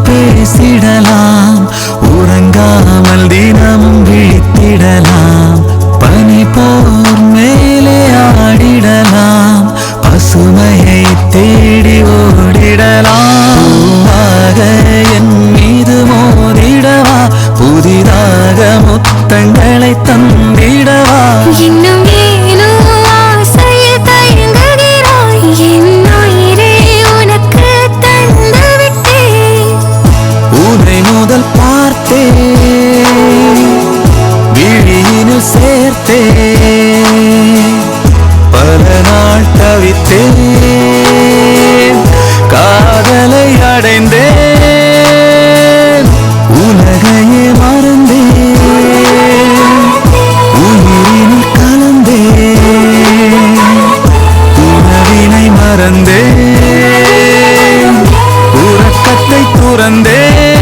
பேசிடலாம், உறங்காமல் தினமும் விழித்திடலாம், பனி போர் மேலே ஆடிடலாம், பசுமையை தேடி ஓடிடலாம். பூவாக என் மீது மோதிடவா, புதிதாக முத்தங்களை தந்திடவா. இன்னும் ஏனோ ஆசையில் தயங்குகிறாய், நாள் தவித்தேன் காதலை அடைந்தேன் உலகையே மறந்தேன் உயிரினில் கலந்தேன் உணவினை மறந்தேன் உறக்கத்தை துறந்தேன்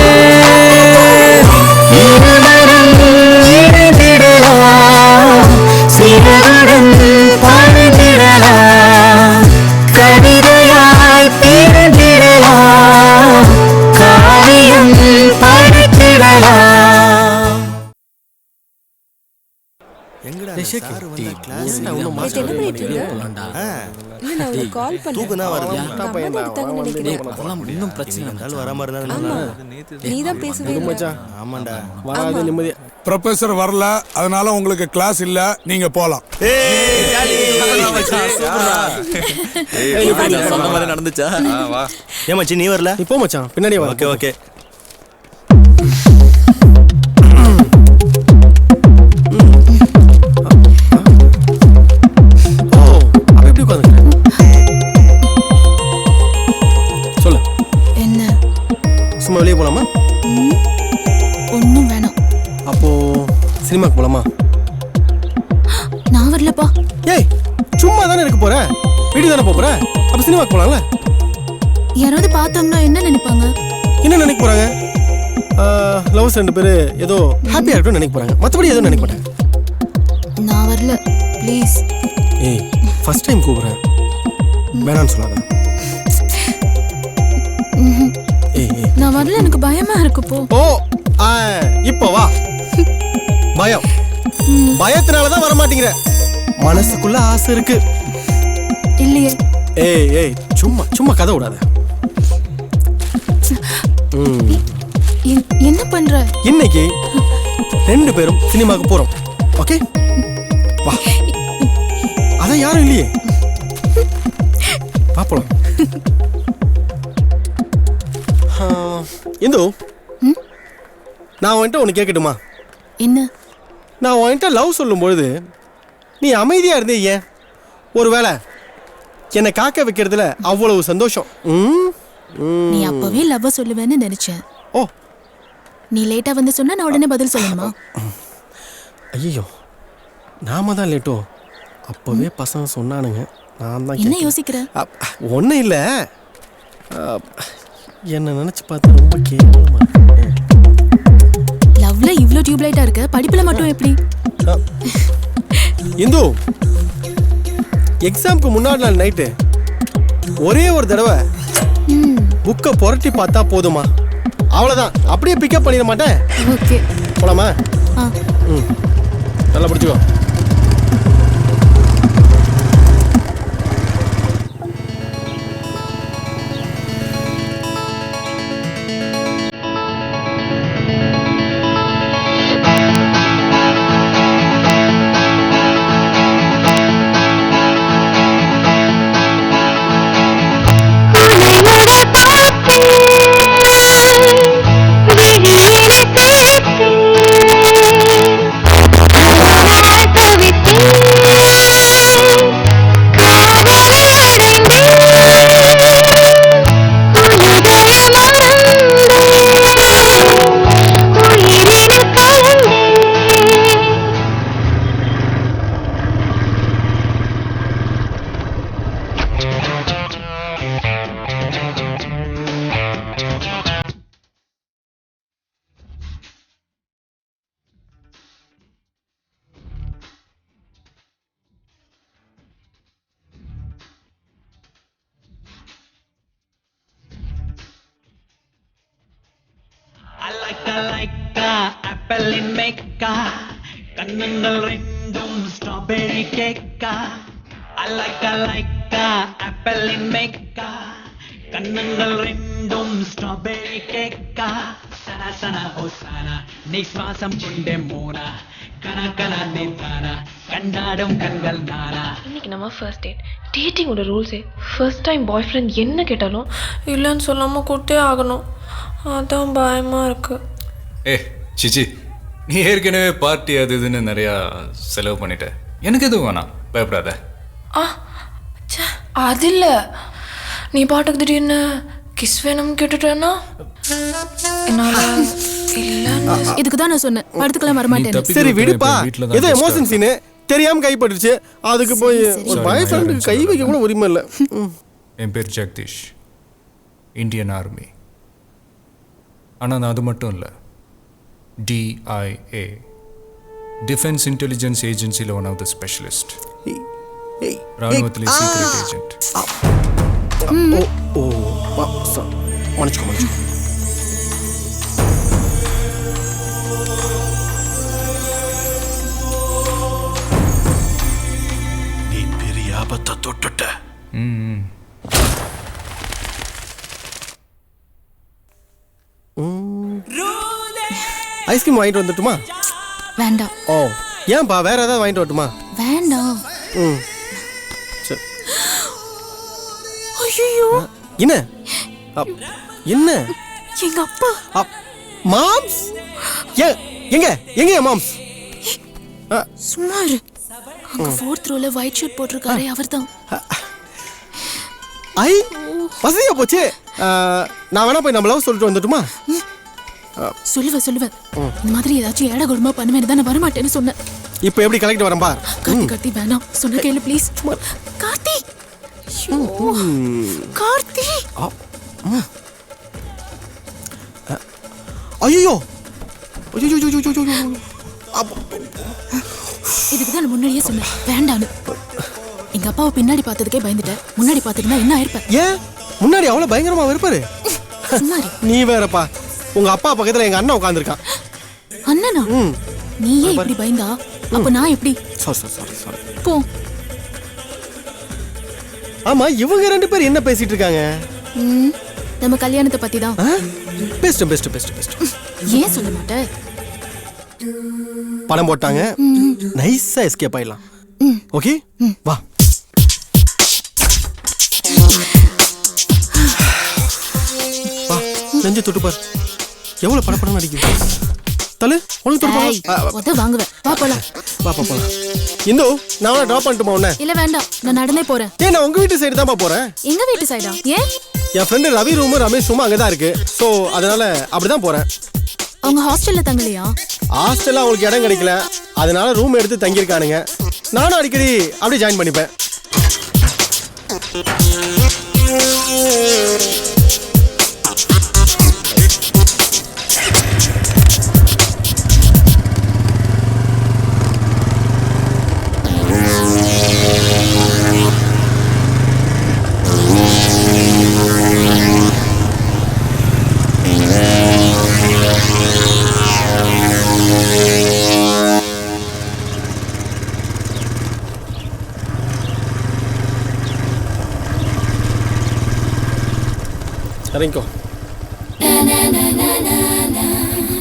இருவரும் இணைந்திடலாம் சிறகுடன் பறந்திடலாம் கவிதையாய் பிறந்திடலாம் காவியம் படைத்திடலாம். ப்ரொஃபசர் வரல, அதனால உங்களுக்கு கிளாஸ் இல்ல, நீங்க போலாம். நடந்துச்சா? ஏன் மச்சி நீ வரல? இப்போ மச்சான் பின்னாடி வா. Okay okay. சொல்லு. என்ன? சும்மா வெளியே போலாமா? ஒன்றும் வேணாம். அப்போ சினிமாக்கு போலாமா? நான் வரலப்பா. ஏய் சும்மா தானே இருக்க போற, வீடு தானே போற, அப்ப சினிமாக்கு போலாம்ல? யாராவது பார்த்தாங்கன்னா என்ன நினைப்பாங்க? என்ன நினைக்க போறாங்க? லவ்ஸ் 2 பேரு ஏதோ ஹாப்பியா இருக்கும்னு நினைக்க போறாங்க, மத்தபடி எதுவும் நினைக்க மாட்டாங்க. நான் வரல ப்ளீஸ். ஏய் ஃபர்ஸ்ட் டைம் கூப்பிடுறேன், வேணான்னு சொல்லாத. நான் வரல, எனக்கு பயமா இருக்கு. போ. ஓ இப்போ வா. பயம், பயத்தினாலதான் வர மாட்டேங்கிற. மனசுக்குள்ள ஆசை இருக்கு இல்லையே. ஏய் ஏய் சும்மா சும்மா கதை விடாத. என்ன பண்ற? இன்னைக்கு 2 பேரும் சினிமாக்கு போறோம், ஓகே? வா. அதான் யாரும் இல்லையே, பாப்போம். இந்து, நான் உன்கிட்ட ஒன்று கேட்கட்டுமா? என்ன? நான் உன்கிட்ட லவ் சொல்லும்பொழுது நீ அமைதியா இருந்தே ஏன்? ஒருவேளை என்னை காக்க வைக்கிறதுல அவ்வளவு சந்தோஷம். நீ அப்பவே லவ் சொல்லுவேன்னு நினைச்சேன். ஓ, நீ லேட்டா வந்து சொன்னா நான் உடனே பதில் சொல்லணுமா? ஐயோ, நாம தான் லேட்டோ? அப்பவே பசங்க சொன்னானுங்க, நான் தான். என்ன யோசிக்கிற? ஒன்றும் இல்லை, என்ன நினைச்சு பார்த்து ரொம்ப கேவலமா இருக்கு. லவ்ல இவ்ளோ டியூப்லைட்டா இருக்க, படிப்புல மட்டும் எப்படி? இந்து, எக்ஸாம்க்கு முன்னாடி நாள் நைட்டு ஒரே ஒரு தடவை புக்கை புரட்டி பார்த்தா போதுமா? அவ்வளோதான், அப்படியே பிக்கப் பண்ணிட மாட்டேன். ஓகே போலாமா? நல்லா பிடிச்சிக்கோ. ஆப்பிளின் மேக்கா கண்ணங்கள் ரெண்டும் ஸ்ட்ராபெரி கேக்கா அலைக்கா ஆப்பிளின் மேக்கா கண்ணங்கள் ரெண்டும் ஸ்ட்ராபெரி கேக்கா சன சன ஓ சன நீ சுவாசம் கொண்டே மோனா கன கன நீதானா கண்டாடும் கண்கள் நானா. இன்னைக்கு நம்ம ஃபர்ஸ்ட் டேட். டேட்டிங்கோட ரூல்ஸே ஃபர்ஸ்ட் டைம் பாய் ஃப்ரெண்ட் என்ன கேட்டாலும் இல்லைன்னு சொல்லாமல் கொடுத்தே ஆகணும். அதான் பயமாக இருக்கு. சிச்சி, நீ ஏற்கனவே பார்ட்டி அது இதுன்னு நிறையா செலவு பண்ணிட்ட. எனக்கு எதுவும் வேணாம், பயப்படாத. அது இல்ல நீ பாட்டுக்கு திடீர்னு கிஸ் வேணும்னு கேட்டுட்டேன்னா என்னால இல்ல இதுக்கு தான் நான் சொன்னேன் படத்துக்கெல்லாம் வரமாட்டேன். சரி விடுப்பா, ஏதோ எமோஷன் சீனு தெரியாம கைப்பட்டுருச்சு, அதுக்கு போய் ஒரு பாய் ஃப்ரெண்டுக்கு கை வைக்க கூட உரிமை இல்லை. என் பேர் ஜெகதீஷ், இந்தியன் ஆர்மி. ஆனால் நான் அது மட்டும் இல்லை, DIA டிஃபென்ஸ் இன்டெலிஜென்ஸ் ஏஜென்சியில் ஒன் ஆஃப் த ஸ்பெஷலிஸ்ட், ராணுவத்திலே சீக்ரெட் ஏஜென்ட். மன்னிச்சுக்கோ. நீ பெரிய ஆபத்தை தொட்டுட்ட. ஐஸ்கிரீம் வாங்கிட்டு வந்துட்டுமா? வேண்டாம். ஓ ஏன்பா, வேற ஏதாவது வாங்கிட்டு வரட்டுமா? வேண்டாம். சரி. ஐயோ என்ன என்ன? எங்க அப்பா. மாம்ஸ் எங்க எங்க மாம்ஸ்? சும்மா இரு. அங்க 4th ரோல ஒயிட் ஷர்ட் போட்டிருக்காரே அவர்தான். ஐ வசதியா போச்சு. நான் வேணா போய் நம்ம லவ் சொல்லிட்டு வந்துட்டுமா? சொல்லுவேன் இந்த மாதிரி ஏதாச்சும் ஏடா குடுமா பண்ணுவேன் தான் நான் வரமாட்டேன்னு சொன்னேன். இப்போ எப்படி கலெக்ட் வரேன் பார். கார்த்தி வேணாம் சொன்ன கேளு ப்ளீஸ். கார்த்தி கார்த்தி. ஐயோ இதுக்கு தான் நான் முன்னாடியே சொன்னேன் வேண்டான்னு. எங்க அப்பாவை பின்னாடி பார்த்ததுக்கே பயந்துட்டேன், முன்னாடி பார்த்துட்டு என்ன ஆயிருப்பேன். ஏன் முன்னாடி அவ்வளவு பயங்கரமா இருப்பாரு? நீ வேறப்பா, உங்க அப்பா பக்கத்துல எங்க அண்ணன் உட்கார்ந்திருக்கான். அண்ணனா? நீயே இப்படி பயந்தா அப்ப நான் எப்படி? சாரி போ. ஆமா, இவங்க ரெண்டு பேர் என்ன பேசிட்டு இருக்காங்க? நம்ம கல்யாணத்தை பத்தி தான். பெஸ்ட். ஏன் சொல்ல மாட்டே? படம் போட்டாங்க, நைஸா எஸ்கேப் ஆயிடலாம். ஓகே வா. வா நெஞ்சு தொட்டு பார், எவ்வளவு படப்படம் நடிக்குது. தல உனக்கு தொட்டு வாங்குவேன். வா போலாம். போலாம். இந்தோ நான் டிராப் பண்ணட்டுமா உன்னை? இல்ல வேண்டாம், நான் நடந்தே போறேன். ஏன் நான் உங்க வீட்டு சைடு தான் போறேன். எங்க வீட்டு சைடா? ஏன்? என் friend Ravi room Ramesh room அங்கதான் இருக்கு. சோ அதனால அப்படிதான் போறேன். அவங்க ஹாஸ்டல்ல தங்கலையா? ஹாஸ்டல்ல அவங்களுக்கு இடம் கிடைக்கல, அதனால ரூம் எடுத்து தங்கியிருக்கானுங்க. நானும் அடிக்கடி அப்படியே ஜாயின் பண்ணிப்பேன். இறங்கிக்கோ.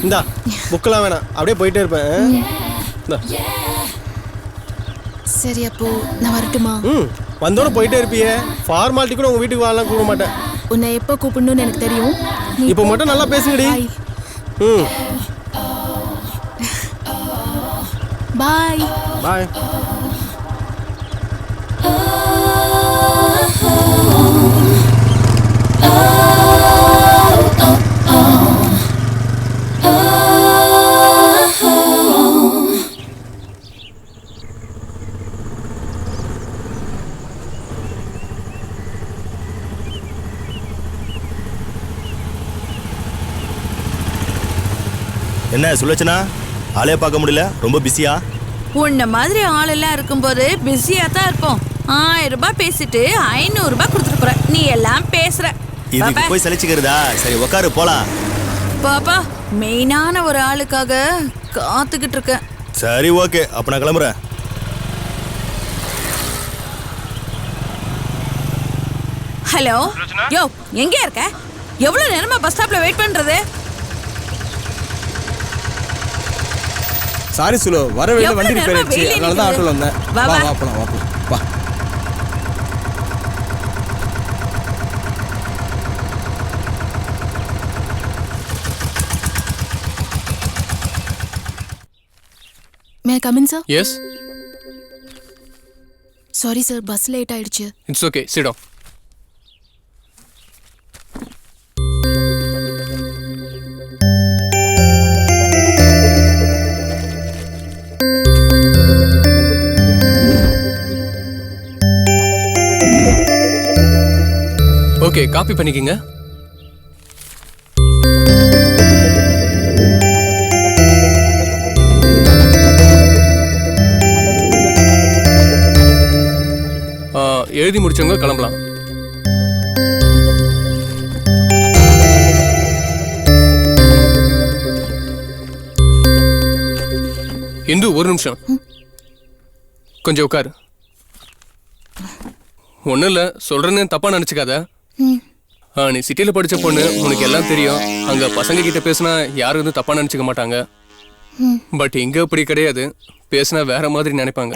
இந்தா புக்கெல்லாம் வேணாம், அப்படியே போயிட்டே இருப்பேன். சரி அப்போ நான் வரட்டுமா? வந்தோட போயிட்டே இருப்பியே, ஃபார்மாலிட்டி கூட உங்க வீட்டுக்கு வரலாம் கூப்பிட மாட்டேன். உன்னை எப்போ கூப்பிடணும்னு எனக்கு தெரியும். இப்போ மட்டும் நல்லா பேசுங்கடி. பாய் பாய். என்ன சுலோச்சனா, ஆளே பார்க்க முடியல, ரொம்ப பிஸியா? உன்ன மாதிரி ஆளெல்லாம் இருக்கும்போது பிஸியா தான் இருப்போம். 1000 ரூபாய் பேசிட்டு 500 ரூபாய் கொடுத்துட்டு போற. நீ எல்லாம் பேசுற. இதுக்கு போய் சலிச்சுக்கிறதா? சரி உட்காரு போலாம். பாப்பா, மெயினான ஒரு ஆளுக்காக காத்துக்கிட்டு இருக்கேன். சரி ஓகே, அப்ப நான் கிளம்புறேன். ஹலோ யோ, எங்க இருக்க? எவ்வளவு நேரமா பஸ் ஸ்டாப்ல வெயிட் பண்றது? சாரி சுலோ, வர வழியில வண்டி ரிப்பேர் ஆயிடுச்சு, அதனால தான் ஆட்டோல வந்தேன். வா போலாம் வா. May I come in, sir? Yes. Sorry sir, bus late ஆயிடுச்சு. It's okay, sit down. Okay, copy பண்ணிக்கங்க. எழுதி முடிச்சவங்க கிளம்பலாம். இந்து ஒரு நிமிஷம் கொஞ்சம் உட்காரு. ஒன்றும் இல்லை, சொல்றேன்னு தப்பா நினச்சிக்காத. நீ சிட்டியில் படித்த பொண்ணு, உனக்கு எல்லாம் தெரியும். அங்கே பசங்க கிட்ட பேசினா யாரும் வந்து தப்பா நினச்சிக்க மாட்டாங்க. பட் இங்கே அப்படி கிடையாது. பேசினா வேற மாதிரி நினைப்பாங்க.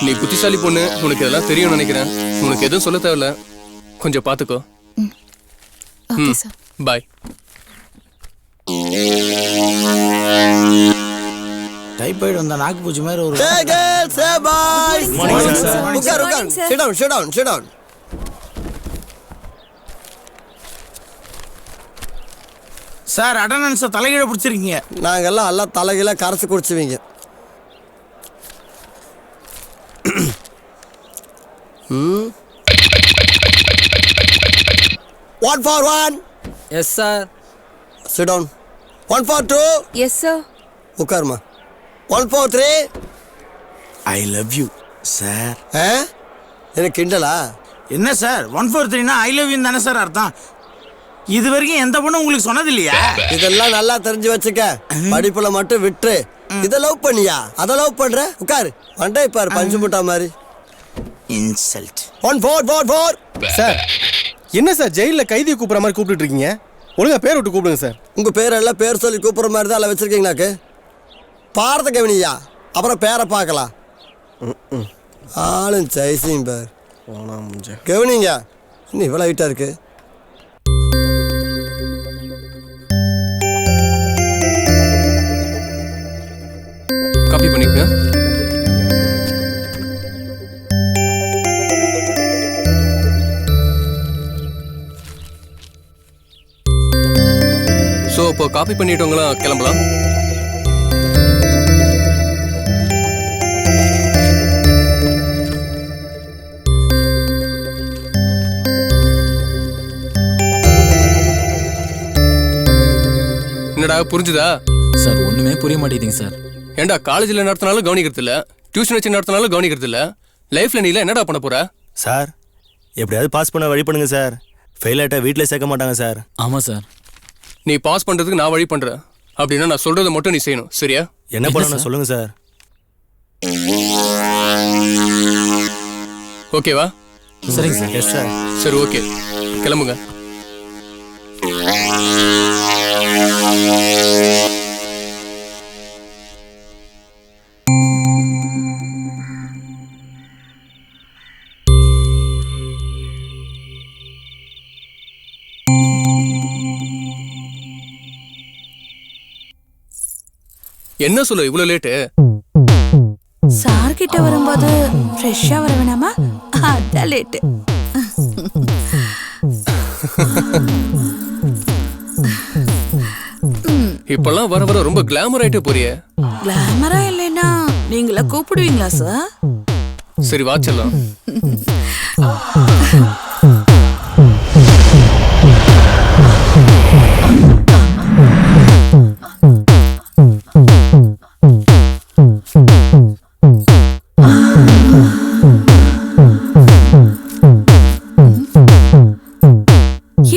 நீ புத்திசாலி பொண்ணு, உனக்கு இதெல்லாம் தெரியும் நினைக்கிறேன். உனக்கு எதுவும் சொல்ல தேவையில்ல, கொஞ்சம் பார்த்துக்கோ. பாய். டைபாய்டு வந்தா நாக்கு பூச்சி மாதிரி ஒரு சார் அட்டண்டன்ஸை தலைகீழ பிடிச்சிருக்கீங்க. நாங்கெல்லாம் எல்லாம் தலைகீழ கரைச்சி குடிச்சுவீங்க. 141. Yes sir. Sit down. 142. Yes sir. உட்காருமா. 143. I love you sir. எனக்கு கிண்டலா? என்ன சார் 143னா ஐ லவ் யூ தானே சார் அர்த்தம்? இது வரைக்கும் எந்த பொண்ணும் உங்களுக்கு சொன்னது இல்லையா? இதெல்லாம் நல்லா தெரிஞ்சு வச்சுக்க. படிப்புல மட்டும் விட்டுரு. இத லவ் பண்ணியா? அத லவ் பண்ற? உட்காரு. வண்டை பாரு பஞ்சு முட்டா மாதிரி. இன்சல்ட். 1444. சார் என்ன சார் ஜெயிலில் கைதியை கூப்பிட்ற மாதிரி கூப்பிட்டு இருக்கீங்க? ஒழுங்கா பேர் விட்டு கூப்பிடுங்க சார். உங்க பேரெல்லாம் பேர் சொல்லி கூப்பிட்ற மாதிரி தான் எல்லாம் வச்சிருக்கீங்களாக்கு. பாரத கவனியா, அப்புறம் பேரை பார்க்கலாம். ஆளும் சைசிங் பேர் கவனிங்க. இன்னும் இவ்வளோ ஹைட்டாக இருக்கு. காப்பி பண்ணிக்க. ஸோ இப்போ காப்பி பண்ணிட்டவங்களாம் கிளம்பலாம். என்னடா புரிஞ்சுதா? சார் ஒண்ணுமே புரிய மாட்டேங்குதுங்க சார். ஏண்டா காலேஜில் நடத்தினாலும் கவனிக்கிறது இல்லை, டியூஷன் வச்சு நடத்தினாலும் கவனிக்கிறது இல்லை. லைஃப்ல நீல என்னடா பண்ண போற? சார் எப்படியாவது பாஸ் பண்ண வழி பண்ணுங்க சார். ஃபெயில் ஆகிட்டா வீட்டில் சேர்க்க மாட்டாங்க சார். ஆமாம் சார். நீ பாஸ் பண்றதுக்கு நான் வழி பண்றேன். அப்படின்னா நான் சொல்றதை மட்டும் நீ செய்யணும், சரியா? என்ன பண்ணணும் சொல்லுங்க சார். ஓகேவா? சரிங்க சார். Yes sir. சரி ஓகே, கிளம்புங்க. என்ன சொல்ல இவ்வளவு லேட்டு? சார் கிட்ட வரும்போது ஃப்ரெஷ்ஷா வர வேணாமா? அதான் லேட்டு. இப்பெல்லாம் வர வர ரொம்ப கிளாமர் ஆயிட்டே போறியே. கிளாமரா இல்லைன்னா நீங்கள கூப்பிடுவீங்களா சார்? சரி வாச்சலாம்.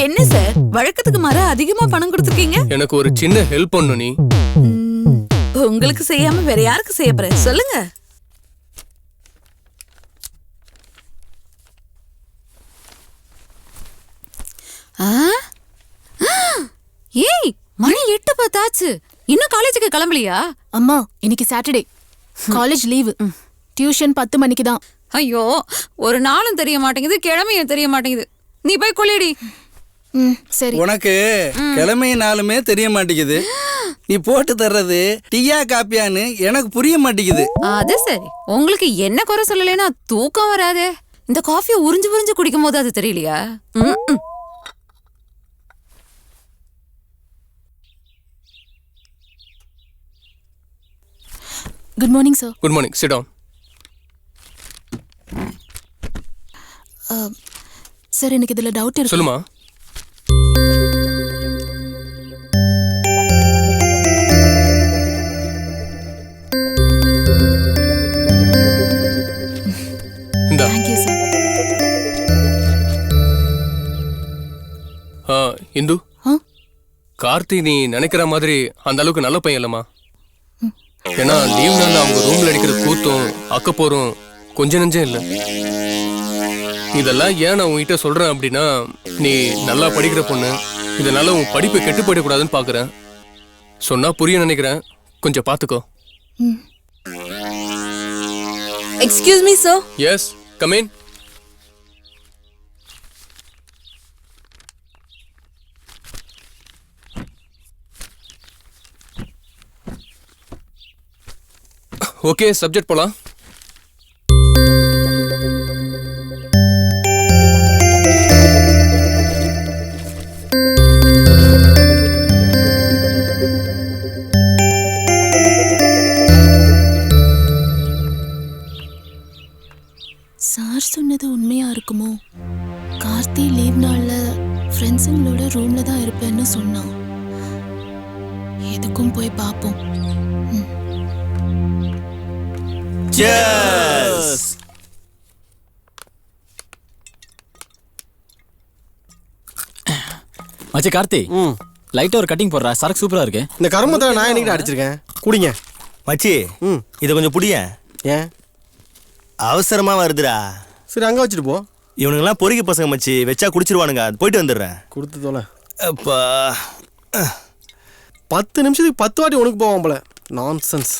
என்ன சார் வழக்கத்துக்கு மாற அதிகமா பணம் கொடுத்துருக்கீங்க? எனக்கு ஒரு சின்ன ஹெல்ப் பண்ணு நீ. உங்களுக்கு செய்யாம வேற யாருக்கு செய்ய போற சொல்லுங்க. ஏய் மணி 8:10 இன்னும் காலேஜுக்கு கிளம்பலையா? அம்மா இன்னைக்கு சாட்டர்டே, காலேஜ் லீவு. டியூஷன் 10 மணிக்கு தான். ஐயோ ஒரு நாளும் தெரிய மாட்டேங்குது, கிழமையும் தெரிய மாட்டேங்குது. நீ போய் கொள்ளியடி. சரி. உனக்கு கிழமை நாளுமே தெரிய மாட்டேங்குது. நீ போட்டு தர்றது டீயா காப்பியான்னு எனக்கு புரிய மாட்டேங்குது. அது சரி, உங்களுக்கு என்ன குறை சொல்லலைன்னா தூக்கம் வராதே. இந்த காஃபியை உறிஞ்சு உறிஞ்சு குடிக்கும் போது அது தெரியலையா? Good morning sir. Good morning, sit down. Sir, எனக்கு இதுல டவுட் இருக்கு. சொல்லுமா. Thank you sir. இந்து, கார்த்தி நீ நினைக்கிற மாதிரி அந்த அளவுக்கு நல்ல பையன் இல்லம்மா. ஏன்னா லீவ் நாள் அவங்க ரூம்ல அடிக்கிற கூத்தும் அக்கப்போரும் கொஞ்ச நெஞ்சம் இல்லை. இதெல்லாம் ஏன் நான் உன்கிட்ட சொல்றேன் அப்படின்னா, நீ நல்லா படிக்கிற பொண்ணு, இதனால உன் படிப்பை கெட்டு போயிடக்கூடாதுன்னு பாக்குறேன். சொன்னா புரிய நினைக்கிறேன், கொஞ்சம் பாத்துக்கோ. Excuse me sir. Yes, come in. Okay, subject போலாம். சார் சொன்னது உண்மையா இருக்குமோ? கார்த்தி லீவ் நாள்ல ஃப்ரெண்ட்ஸுங்களோட ரூம்ல தான் இருப்பேன்னு சொன்னான். எதுக்கும் போய் பார்ப்போம். Cheers! மச்சி கார்த்தி, லைட்டா ஒரு கட்டிங் போடுறா. சரக்கு சூப்பரா இருக்கு. இந்த கருமத்தை நான் என்னைக்கு அடிச்சிருக்கேன். குடிங்க மச்சி. இதை கொஞ்சம் புடிய. ஏன் அவசரமா வருதுடா. சரி, அங்க வச்சுட்டு போ. இவனுங்கெல்லாம் பொறுக்கி பசங்க மச்சி, வச்சா குடிச்சிருவானுங்க. போயிட்டு வந்துடுறேன். கொடுத்து தோல. அப்பா 10 நிமிஷத்துக்கு 10 வாட்டி உனக்கு போவான் போல. நான்சென்ஸ்.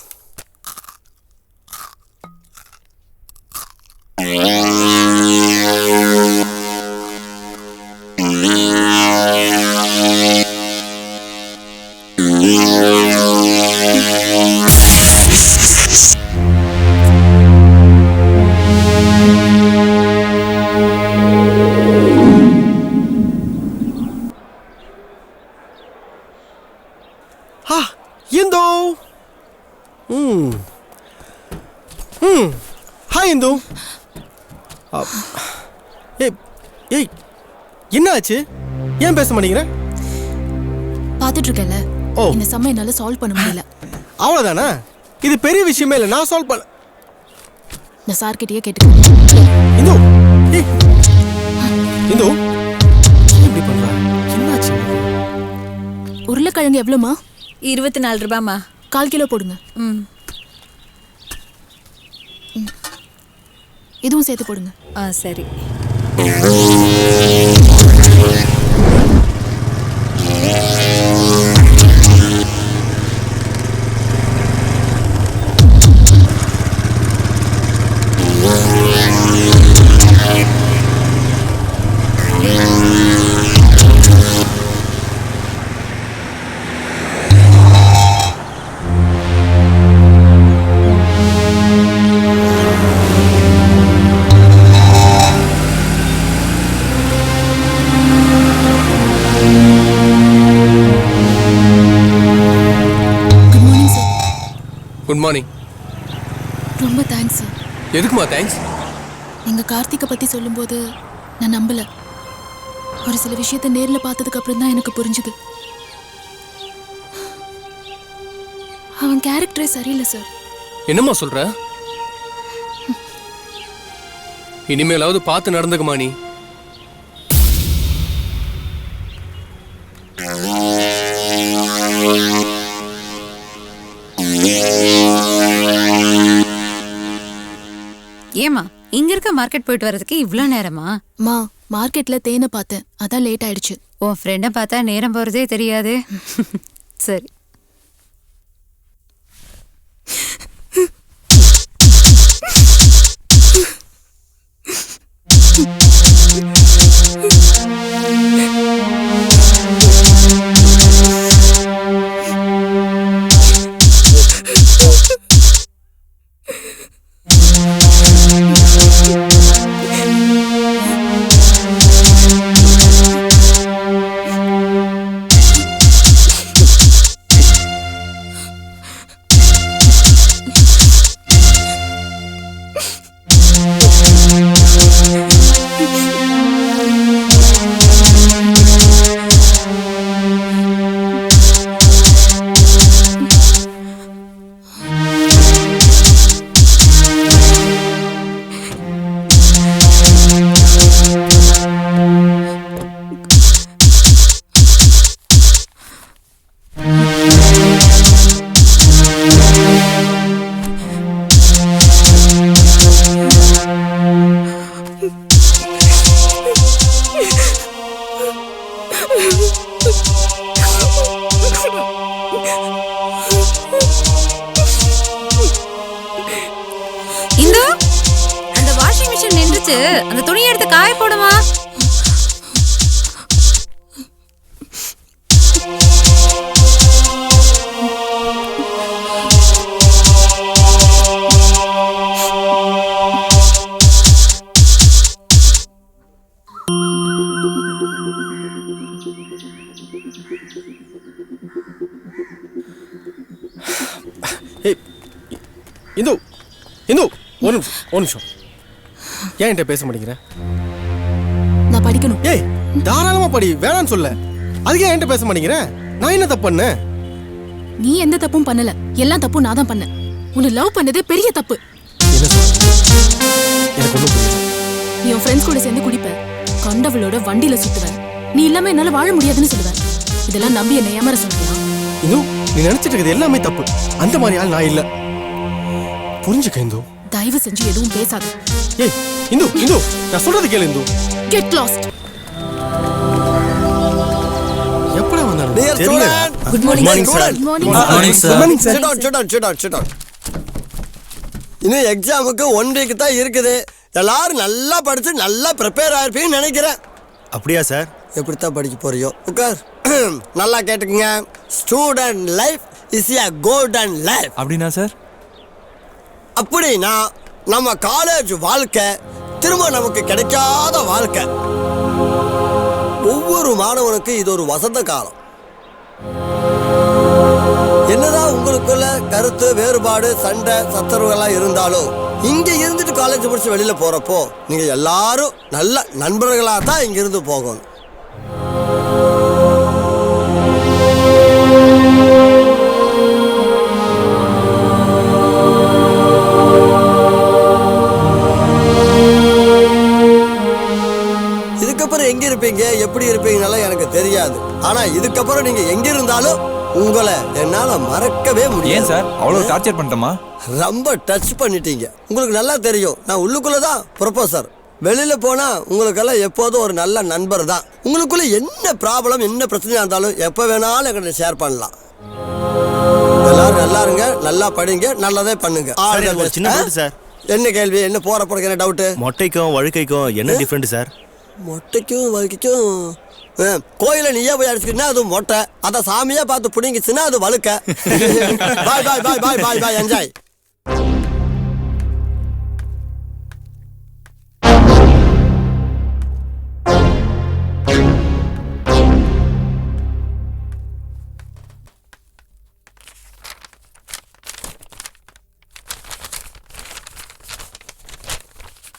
இந்து. ஹாய் இந்து. ஏய், என்ன ஆச்சு? ஏன் பேச மாட்டேங்கிற? பார்த்துட்டு இருக்கேன்ல, இந்த சம்ம என்னால சால்வ் பண்ண முடியல. அவ்வளவுதானா? இது பெரிய விஷயமே இல்லை, நான் சால்வ் பண்ண. நான் சார் கிட்டயே கேட்டுக்கிறேன். இந்து, இந்து இப்படி பண்றா? என்னாச்சு? உருளைக்கிழங்கு எவ்வளோமா? 24 ரூபாமா. 1/4 கிலோ போடுங்க. இதுவும் சேர்த்து போடுங்க. சரி. Good morning. ரொம்ப தேங்க்ஸ் சார். எதுக்குமா தேங்க்ஸ்? நீங்க கார்த்திகை பத்தி சொல்லும்போது நான் நம்பல. ஒரு சில விஷயத்தை நேர்ல பார்த்ததுக்கு அப்புறம் தான் எனக்கு புரிஞ்சுது. அவன் கேரக்டரே சரியில்லை சார். என்னம்மா சொல்ற? இனிமேலாவது பார்த்து நடந்துக்குமா நீ. ஏமா இங்க இருக்க மார்க்கெட் போயிட்டு வரதுக்கு இவ்ளோ நேரமா? மா, மார்க்கெட்ல தேனை பார்த்தேன், அதான் லேட் ஆயிடுச்சு. உன் ஃப்ரெண்டை பார்த்தா நேரம் போறதே தெரியாது. சரி. ஏய் இந்து இந்து ஒரு நிமிஷம் ஏன் என்கிட்ட பேச மாட்டேங்கிற? நான் படிக்கணும். ஏய் தாராளமா படி, வேணான்னு சொல்ல. அதுக்கே என்கிட்ட பேச மாட்டேங்கிற? நான் என்ன தப்பு பண்ணேன்? நீ எந்த தப்பும் பண்ணல, எல்லாம் தப்பு நான் தான் பண்ணேன். உன்னை லவ் பண்ணதே பெரிய தப்பு. எனக்கு ஒன்றும் புரியல. நீ உன் ஃப்ரெண்ட்ஸ் கூட சேர்ந்து குடிப்ப, கண்டவளோட வண்டியில சுத்துவேன், நீ இல்லாம என்னால வாழ முடியாதுன்னு சொல்லுவேன். இதெல்லாம் நம்பி என்ன ஏமாற சொல்றியா? இந்து நீ நினைச்சிட்டு இருக்கிறது எல்லாமே தப்பு. அந்த மாதிரி ஆள் நான் இல்ல, புரிஞ்சுக்க இந்து. தயவு செஞ்சு எதுவும் பேசாத. ஏய் இந்து இந்து நான் சொல்றது கேளு இந்து. Get lost. எப்படா வந்தாலும் Dear student, good morning sir. Good morning, sir. Good morning, sir. Sit down. இன்னும் எக்ஸாமுக்கு 1 வீக் தான் இருக்குது. எல்லாரும் நல்லா படிச்சு நல்லா ப்ரிப்பேர் ஆயிருப்பீங்கன்னு நினைக்கிறேன். அப்படியா சார்? எப்படித்தான் படிக்க போறியோ. உட்கார். நல்லா கேட்டுக்குங்க. Student life is a golden life. அப்படின்னா சார்? அப்படின்னா நம்ம காலேஜ் வாழ்க்கை திரும்ப நமக்கு கிடைக்காத வாழ்க்கை. ஒவ்வொரு மாணவனுக்கு இது ஒரு வசந்த காலம். என்னதான் உங்களுக்குள்ள கருத்து வேறுபாடு சண்டை சச்சரவுகள்லாம் இருந்தாலும் இங்க இருந்துட்டு காலேஜ் முடிச்சு வெளியில போறப்போ நீங்க எல்லாரும் நல்ல நண்பர்களா தான் இங்க இருந்து போகணும். இதுக்கப்புறம் எங்க இருப்பீங்க எப்படி இருப்பீங்கனால எனக்கு தெரியாது. ஆனா இதுக்கப்புறம் நீங்க எங்க இருந்தாலும் உங்களை என்னால மறக்கவே முடியாது. ஏன் சார் அவ்வளவு டார்ச்சர் பண்ணிட்டோமா? ரொம்ப டச் பண்ணிட்டீங்க. உங்களுக்கு நல்லா தெரியும் நான் உள்ளுக்குள்ளதான் ப்ரொஃபசர். வெளியில போனா உங்களுக்கெல்லாம் எப்போதும் ஒரு நல்ல நண்பர் தான். உங்களுக்குள்ள என்ன ப்ராப்ளம் என்ன பிரச்சனையா இருந்தாலும் எப்ப வேணாலும் எங்கிட்ட ஷேர் பண்ணலாம். எல்லாரும் நல்லா இருங்க, நல்லா படிங்க, நல்லதே பண்ணுங்க. சின்ன டவுட் சார். என்ன கேள்வி? என்ன போறப்ப என்ன டவுட்? மொட்டைக்கும் வழுக்கைக்கும் என்ன டிஃபரெண்ட் சார்? மொட்டைக்கும் வழுக்கைக்கும் கோயில நீயே போய் அடிச்சுக்கிட்டா அது மொட்டை, அத சாமியா பார்த்து புடிங்கிச்சுன்னா அது வழுக்க. Bye bye bye bye bye bye enjoy.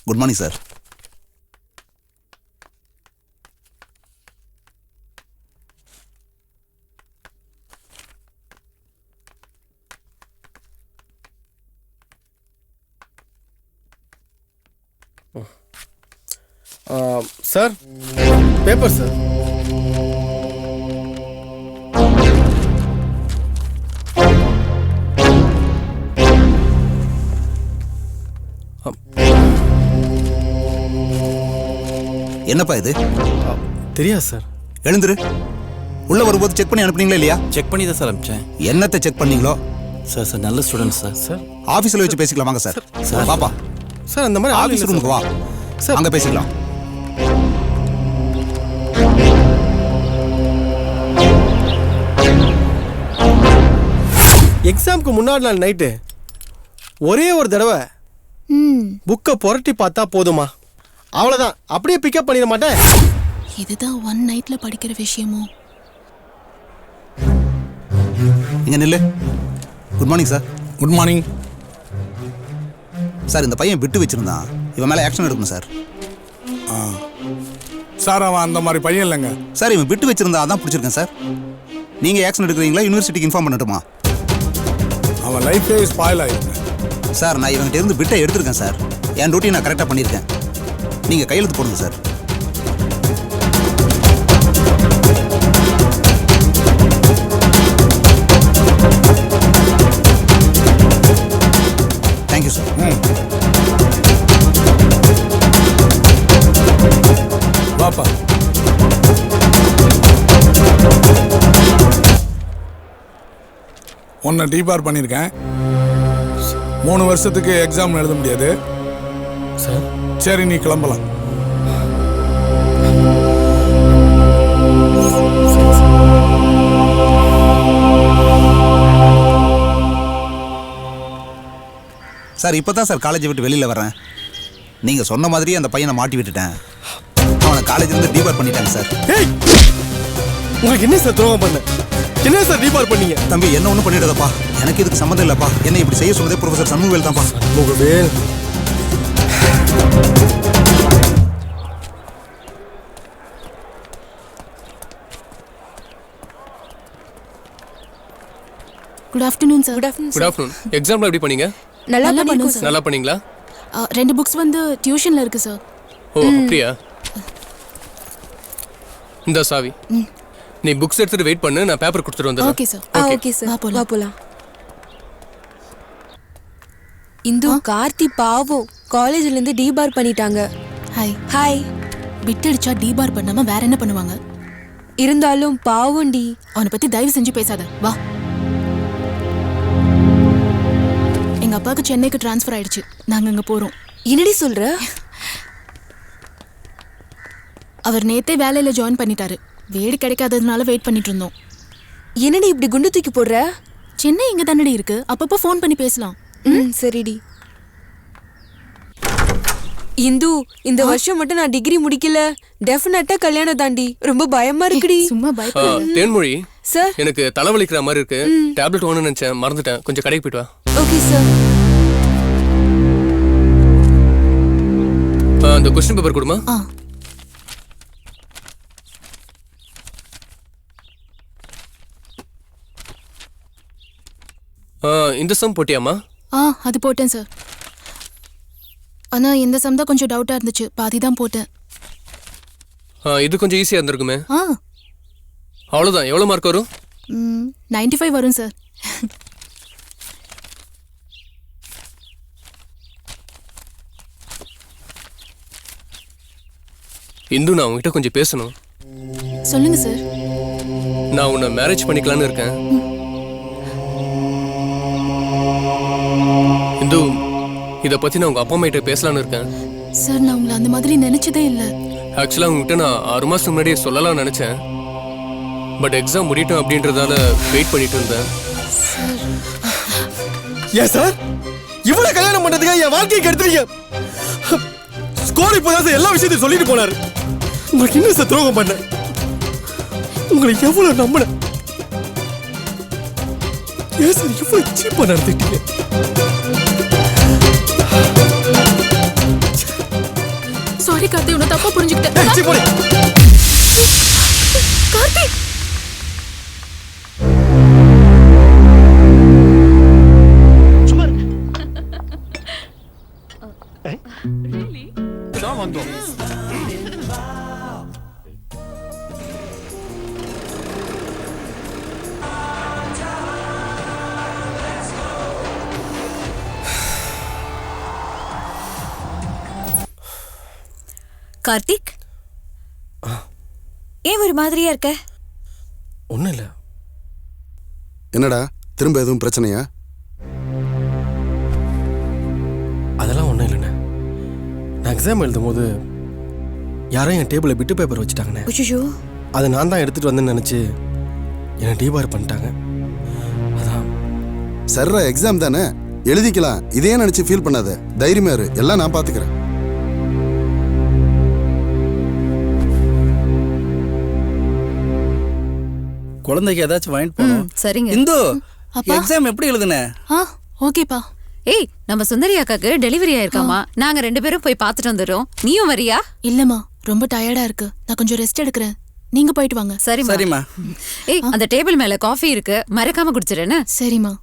Good morning sir. Sir paper sir. என்னப்பா இது? தெரியாது சார். எழுந்துரு. உள்ள வரும்போது செக் பண்ணி அனுப்புனீங்களா இல்லையா? செக் பண்ணி தான் சார் அனுப்பிச்சேன். என்னத்தை செக் பண்ணீங்களோ? சார் நல்ல ஸ்டூடெண்ட் சார். சார் ஆஃபீஸில் வச்சு பேசிக்கலாம் வாங்க சார். சார் பாப்பா சார் அந்த மாதிரி ஆஃபீஸ் ரூமுக்கு வா சார், அங்கே பேசிக்கலாம். எக்ஸாமுக்கு முன்னாடி நாள் நைட்டு ஒரே ஒரு தடவை புக்கை புரட்டி பார்த்தா போதுமா? அவ்வளோதான், அப்படியே பிக்கப் பண்ணிட மாட்டேன். இதுதான் ஒன் நைட்ல படிக்கிற விஷயமோ? இங்கே நில்லு. Good morning sir. Good morning sir. இந்த பையன் விட்டு வச்சிருந்தான், இவன் மேலே ஆக்ஷன் எடுக்கணும் சார். சார் அவன் அந்த மாதிரி பையன் இல்லைங்க சார். இவன் விட்டு வச்சிருந்தா அதான் பிடிச்சிருக்கேன் சார். நீங்கள் ஆக்ஷன் எடுக்கிறீங்களா யூனிவர்சிட்டிக்கு இன்ஃபார்ம் பண்ணட்டுமா? அவன் லைஃபே ஸ்பாயில் ஆயிருக்கு சார். நான் இவன்கிட்ட இருந்து விட்டை எடுத்திருக்கேன் சார். என் டியூட்டி நான் கரெக்டாக பண்ணியிருக்கேன். நீங்கள் கையெழுத்து போடுங்க சார். Thank you sir. வாப்பா. உன்னை டீபார் பண்ணியிருக்கேன். 3 வருஷத்துக்கு எக்ஸாம் எழுத முடியாது சார். சரி நீ கிளம்பலாம். சார் இப்போ தான் சார் காலேஜை விட்டு வெளியில் வரேன். நீங்கள் சொன்ன மாதிரியே அந்த பையனை மாட்டி விட்டுட்டேன். அவனை காலேஜ்லேருந்து டீபார் பண்ணிட்டாங்க சார். உங்களுக்கு என்ன சார் துரோகம் பண்ண? என்ன சார் டீபார் பண்ணீங்க? தம்பி என்ன ஒன்றும் பண்ணிடாதப்பா. எனக்கு இதுக்கு சம்மந்தம் இல்லப்பா. என்ன இப்படி செய்ய சொன்னதே ப்ரொஃபசர் சண்முகவேல் தான்ப்பா. Shanmugavel good afternoon sir. Good afternoon. எக்ஸாம்ல எப்படி பண்ணீங்க? நல்லா பண்ணோம் சார். நல்லா பண்ணீங்களா? 2 புக்ஸ் வந்து டியூஷன்ல இருக்கு சார். ஓ அப்படியா? இந்த சாவி. நீ புக்ஸ் எடுத்துட்டு வெயிட் பண்ணு, நான் பேப்பர் கொடுத்துட்டு வந்துறேன். Okay sir. Okay sir. வா போலாம். இந்து கார்த்தி பாவம் காலேஜ்ல இருந்து டிபார் பண்ணிட்டாங்க. ஹாய். ஹாய். பிட் அடிச்சா டிபார் பண்ணாம வேற என்ன பண்ணுவாங்க? இருந்தாலும் பாவம்டி. அவனை பத்தி தயவு செஞ்சு பேசாத. வா. எங்க அப்பாவுக்கு சென்னைக்கு ட்ரான்ஸ்ஃபர் ஆயிடுச்சு. நாங்க அங்க போறோம். என்னடி சொல்ற? அவர் நேத்தே வேலையில ஜாயின் பண்ணிட்டாரு. வீடு கிடைக்காததுனால வெயிட் பண்ணிட்டு இருந்தோம். என்னடி இப்படி குண்டு தூக்கி போடுற? சென்னை இங்க தானடி இருக்கு. அப்பப்போ ஃபோன் பண்ணி பேசலாம். சரிடி. இந்து இந்த வருஷம் மட்டும் நான் டிகிரி முடிக்கல. டெஃபினட்டா கல்யாணம் தாண்டி. ரொம்ப பயமா இருக்குடி. சும்மா பயப்படாத. தேன்மொழி சார், எனக்கு தலைவலிக்கிற மாதிரி இருக்கு. டேப்லெட் வாங்கணும்னு நினைச்சேன், மறந்துட்டேன். கொஞ்சம் கடைக்கு போயிட்டு வா. Okay sir. அந்த क्वेश्चन பேப்பர் கொடுமா? இந்த சம் போட்டியாமா? அது போட்டேன் சார். ஆனா இந்த சம் தான் கொஞ்சம் டவுட்டா இருந்துச்சு. பாதி தான் போட்டேன். இது கொஞ்சம் ஈஸியா இருந்திருக்குமே. ஆ அவ்வளவுதான். எவ்வளவு மார்க் வரும்? 95 வரும் சார். இந்து, நான் உங்ககிட்ட கொஞ்சம் பேசணும். சொல்லுங்க சார். நான் உன்னை மேரேஜ் பண்ணிக்கலான்னு இருக்கேன். இந்து, இதை பத்தி நான் உங்க அப்பா அம்மா கிட்ட பேசலான்னு இருக்கேன். சார், நான் உங்களை அந்த மாதிரி நினைச்சதே இல்லை. ஆக்சுவலா உங்ககிட்ட நான் 6 மாசம் முன்னாடியே சொல்லலாம்னு நினைச்சேன். பட் எக்ஸாம் முடியட்டும் அப்படின்றதால வெயிட் பண்ணிட்டு இருந்தேன். ஏன் சார் இவ்வளவு கல்யாணம் பண்றதுக்காக என் வாழ்க்கையை கெடுத்துறீங்க? ஸ்கோர் இப்போதான் சார் எல்லா விஷயத்தையும் சொல்லிட்டு போனாரு. உங்களுக்கு என்ன சார் துரோகம் பண்ண? உங்களை எவ்வளவு நம்பின? ஏன் சார் இவ்வளவு சீப்பா நடந்துட்டீங்க? சாரி கார்த்தி, உன்னை தப்பா புரிஞ்சுக்கிட்டேன். கார்த்தி, கார்த்திக், ஏன் ஒரு மாதிரியா இருக்க? ஒண்ணும் இல்ல. என்னடா திரும்ப எதுவும் பிரச்சனையா? அதெல்லாம் ஒண்ணும் இல்லைண்ணே. நான் எக்ஸாம் எழுதும் போது யாரும் என் டேபிளில் பிட்டு பேப்பர் வச்சுட்டாங்கண்ணே. அதை நான் தான் எடுத்துட்டு வந்தேன்னு நினைச்சு என்னை டீபார் பண்ணிட்டாங்க. அதான். சர்ரா எக்ஸாம் தானே, எழுதிக்கலாம். இதே நினைச்சு ஃபீல் பண்ணாத. தைரியமா இரு, எல்லாம் நான் பாத்துக்கிறேன். குழந்தைக்கு ஏதாச்சும் வாங்கிட்டு போகணும். சரிங்க. இந்து, எக்ஸாம் எப்படி எழுதுன? ஓகேப்பா. ஏய், நம்ம சுந்தரி அக்காக்கு டெலிவரி ஆயிருக்காமா. நாங்க 2 பேரும் போய் பார்த்துட்டு வந்துடுறோம். நீயும் வரியா? இல்லம்மா, ரொம்ப டயர்டா இருக்கு. நான் கொஞ்சம் ரெஸ்ட் எடுக்கிறேன். நீங்க போயிட்டு வாங்க. சரிம்மா. ஏய், அந்த டேபிள் மேல காஃபி இருக்கு, மறக்காம குடிச்சிடுறேன்னு. சரிம்மா.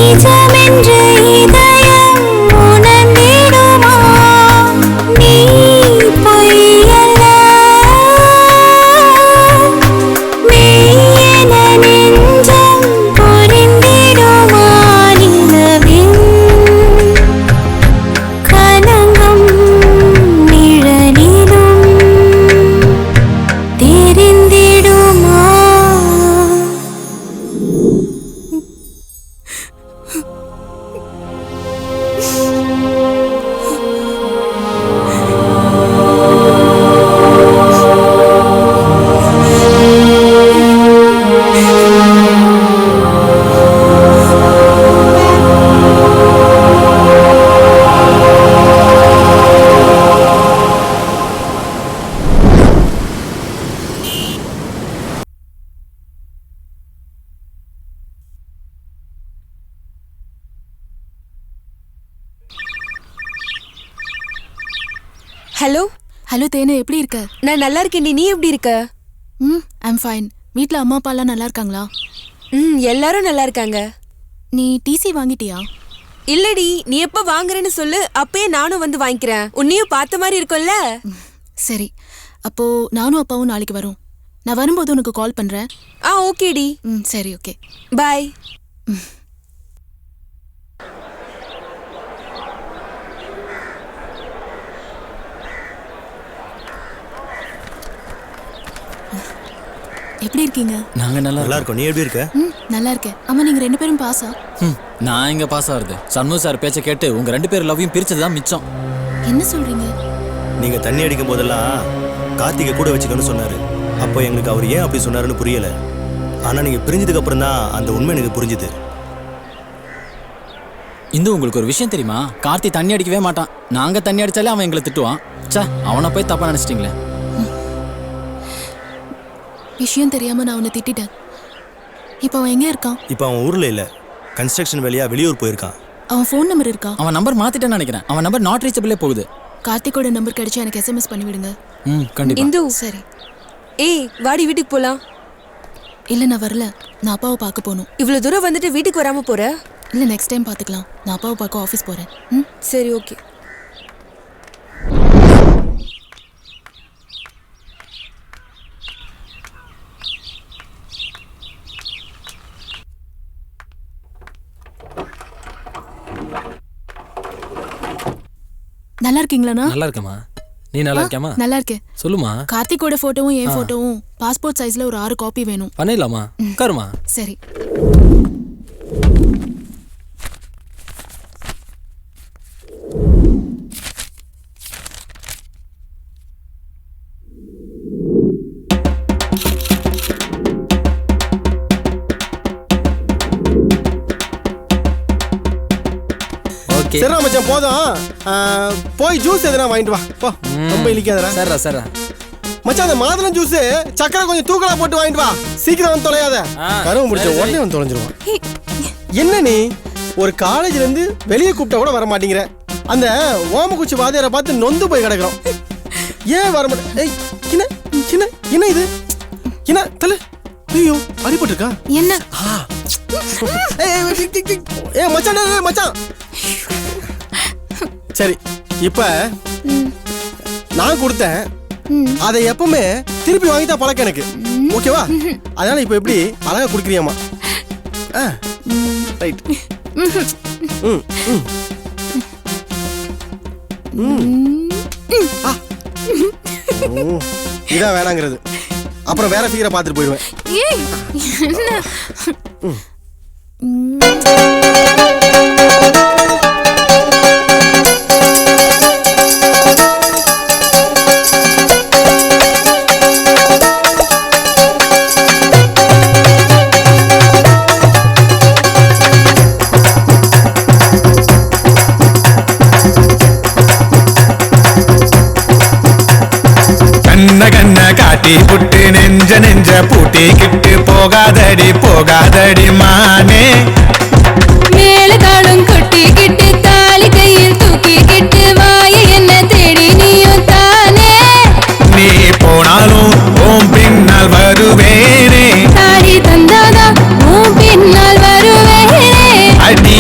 நிஜமென்று இதயம் உணர்ந்திடுமா நீ பொய்யல்ல மெய்யென நெஞ்சம் புரிந்திடுமா நிலவின் கலங்கம் நிழலிலும் தெரிந்திடுமா ஹலோ ஹலோ தேனு, எப்படி இருக்க? நான் நல்லா இருக்கேன்டி, நீ எப்படி இருக்க? I'm fine. வீட்ல அம்மா அப்பா எல்லாம் நல்லா இருக்காங்களா? எல்லாரும் நல்லா இருக்காங்க. நீ டிசி வாங்கிட்டியா? இல்லடி, நீ எப்ப வாங்குறேன்னு சொல்லு, அப்பயே நானும் வந்து வாங்கிக்கிறேன். உன்னையும் பார்த்த மாதிரி இருக்கும்ல. சரி, அப்போ நானும் அப்பாவும் நாளைக்கு வரோம். நான் வரும்போது உனக்கு கால் பண்றேன். ஓகேடி. சரி, ஓகே, பாய். எப்படி இருக்கீங்க? நாங்க நல்லா இருக்கோம். நீ எப்படி இருக்க? நல்லா இருக்கேன். அம்மா, நீங்க 2 பேரும் பாஸா? நான் இங்க பாஸ் ஆகுறது சண்முக சார் பேச்ச கேட்டு உங்க 2 பேர் லவ்வையும் பிரிச்சதுதான் மிச்சம். என்ன சொல்றீங்க? நீங்க தண்ணி அடிக்கும் போதெல்லாம் கார்த்திகை கூட வச்சுக்கணும்னு சொன்னாரு. அப்போ எங்களுக்கு அவர் ஏன் அப்படி சொன்னாருன்னு புரியல. ஆனா நீங்க பிரிஞ்சதுக்கு அப்புறம் தான் அந்த உண்மை எனக்கு புரிஞ்சுது. இந்து, உங்களுக்கு ஒரு விஷயம் தெரியுமா? கார்த்தி தண்ணி அடிக்கவே மாட்டான். நாங்க தண்ணி அடிச்சாலே அவன் எங்களை திட்டுவான். சே, அவனை போய் தப்பா நினைச்சிட்டீங்களே. விஷயம் தெரியாம நான் அவனை திட்டிட்டேன். இப்போ அவன் எங்க இருக்கான்? இப்போ அவன் ஊர்ல இல்ல, கன்ஸ்ட்ரக்ஷன் வேலையா வெளியூர் போயிருக்கான். அவன் ஃபோன் நம்பர் இருக்கா? அவன் நம்பர் மாத்திட்டேன்னு நினைக்கிறேன். அவன் நம்பர் நாட் ரீச்சபிளே போகுது. கார்த்திகோட நம்பர் கிடைச்சா எனக்கு எஸ்எம்எஸ் பண்ணி விடுங்க. கண்டிப்பா. இந்து, சரி. ஏய், வாடி வீட்டுக்கு போலாம். இல்ல, நான் வரல. நான் அப்பாவை பார்க்க போகணும். இவ்வளவு தூரம் வந்துட்டு வீட்டுக்கு வராம போற? இல்ல, நெக்ஸ்ட் டைம் பார்த்துக்கலாம். நான் அப்பாவை பார்க்க ஆஃபீஸ் போறேன். சரி, ஓகே. நல்லா இருக்கீங்களாண்ணா? நல்லா இருக்கேம்மா. நீ நல்லா இருக்கியாமா? நல்லா இருக்கேன். சொல்லுமா. கார்த்திகோட போட்டோவும் என் போட்டோவும் பாஸ்போர்ட் சைஸ்ல ஒரு 6 காப்பி வேணும். பண்ணிடலாமா? உட்காருமா. சரி. சரிடா மச்சான், போதும். போய் ஜூஸ் எதுனா வாங்கிட்டு வா. போ, ரொம்ப இழிக்காதடா. சரிடா சரிடா. மச்சான், அந்த மாதுளம் ஜூஸ் சக்கரை கொஞ்சம் தூக்கலா போட்டு வாங்கிட்டு வா. சீக்கிரம் வந்து தொலையாத. கருவம் பிடிச்ச உடனே வந்து தொலைஞ்சிருவான். என்ன நீ ஒரு காலேஜ்ல இருந்து வெளியே கூப்பிட்டா கூட வர மாட்டேங்கிற? அந்த ஓமக்குச்சி வாதியாரை பார்த்து நொந்து போய் கிடக்குறோம். ஏன் வர மாட்டேன்? ஏய், என்ன என்ன என்ன இது? என்ன தலை? ஐயோ, அடிபட்டிருக்கா? என்ன? ஏய் மச்சான், மச்சான். சரி, இப்ப நான் கொடுத்தேன். அதை எப்பவுமே திருப்பி வாங்கிட்டா பழக்கம் எனக்கு. ஓகேவா? அதனால இப்ப எப்படி அழகா குடுக்குறியாமா? ரைட். இதான் வேணாங்கிறது. அப்புறம் வேற ஃபிகரை பார்த்துட்டு போயிடுவேன். காட்டி புட்டு நெஞ்ச நெஞ்ச பூட்டி கிட்டு போகாதடி போகாதடி மானே. மேல தாளம் கொட்டி கிட்டு தாலி கையில் தூக்கி கிட்டு வாய என்ன தேடி நீயும் தானே. நீ போனாலும் ஓம் பின்னால் வருவேனே. தாடி தந்தாதான் ஓம் பின்னால் வருவேனே. அடி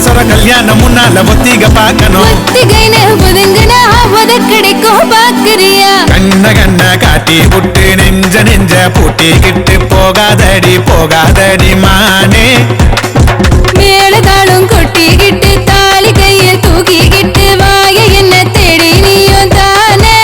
அவசர கல்யாணம் முன்னால ஒத்திக பார்க்கணும். ஒத்திகைன்னு ஒதுங்குனா கிடைக்கும் பாக்குறியா? கண்ண கண்ண காட்டி விட்டு நெஞ்ச பூட்டிக்கிட்டு போகாதடி போகாதடி மானே. மேலதாளும் கொட்டிக்கிட்டு தாலி கையில் தூக்கிக்கிட்டு வாய என்ன தேடி நீயும் தானே.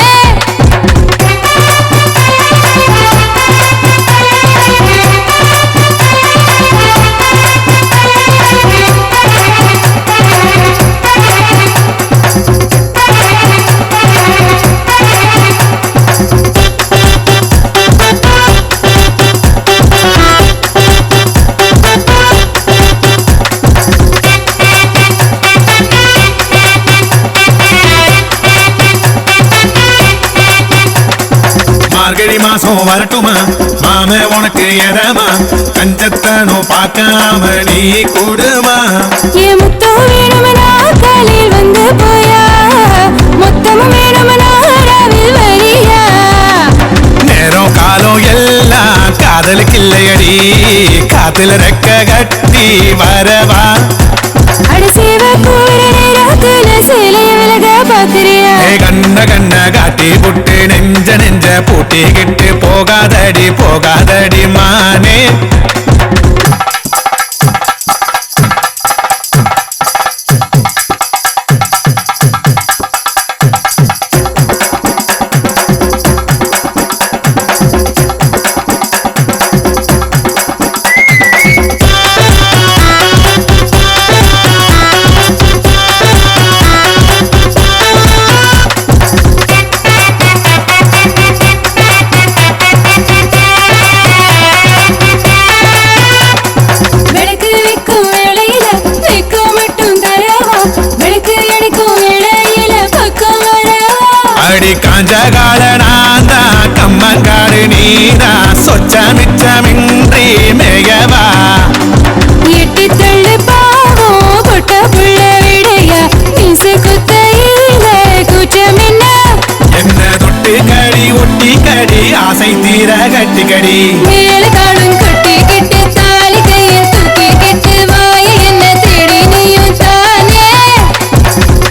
மார்கழி மாசம் வரட்டுமா மாம உனக்கு எதமா கஞ்சத்தனோ பார்க்காம நீ கூடுமா. என் முத்தம் வேணுமனா காலில் வந்து போயா மொத்தமும் வேணுமனா ராவில் வரியா. நேரம் காலம் எல்லாம் காதலுக்கு இல்லையடி காத்துல ரெக்க கட்டி வரவா. அடிசேவ போற நேரத்துல சிலைய விலக பாக்குறியா? கண்ண கண்ண காட்டி புட்டு நெஞ்ச பூட்டிக்கிட்டு போகாதடி போகாதடி மானே. காஞ்ச கால நான்தா கம்மங்காடு நீதா சொச்ச மிச்சமின்றி மேயவா. எட்டி தள்ளு பாவம் பொட்ட புள்ள விடையா மீசு குத்தையில கூச்சம் என்ன. என்ன தொட்டு கடி ஒட்டி கடி ஆசை தீர கட்டி கடி. மேல காடும் கொட்டிக்கிட்டு தாலி கையில் தூக்கிக்கிட்டு வாய என்ன தேடி நீயும் தானே.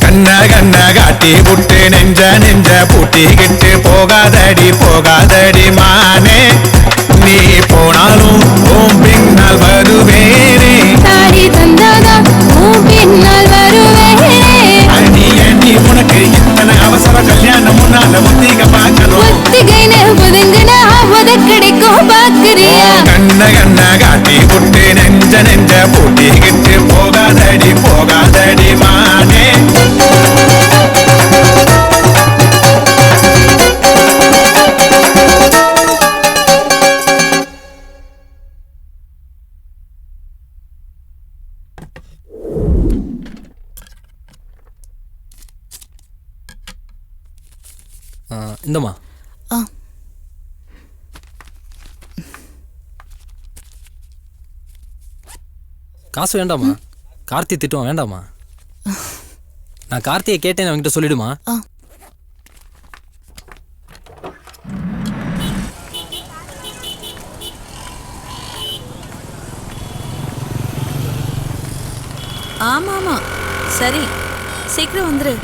கண்ண கண்ண காட்டி புட்டு நெஞ்ச பூட்டிக்கிட்டு போகாதடி போகாதடி மானே. நீ போனாலும் ஓம் பின்னால் வருவேனே. தாடி தந்தாதான் உன் பின்னால் வருவேனே. அடி அடி உனக்கு இத்தனை அவசர கல்யாணம் முன்னால ஒத்திக பார்க்கணும். ஒத்திகைன்னு ஒதுங்குனா கிடைக்கும் பாக்குறியா? கண்ண கண்ண காட்டி புட்டு நெஞ்ச பூட்டிக்கிட்டு போகாதடி போகாதடி மானே. இந்தம்மா. காசு வேண்டாமா? கார்த்தி திட்டுவான் வேண்டாமா? நான் கார்த்தியை கேட்டேன் அவன்கிட்ட சொல்லிடுமா? ஆமா ஆமா சரி சீக்கிரம் வந்துரு.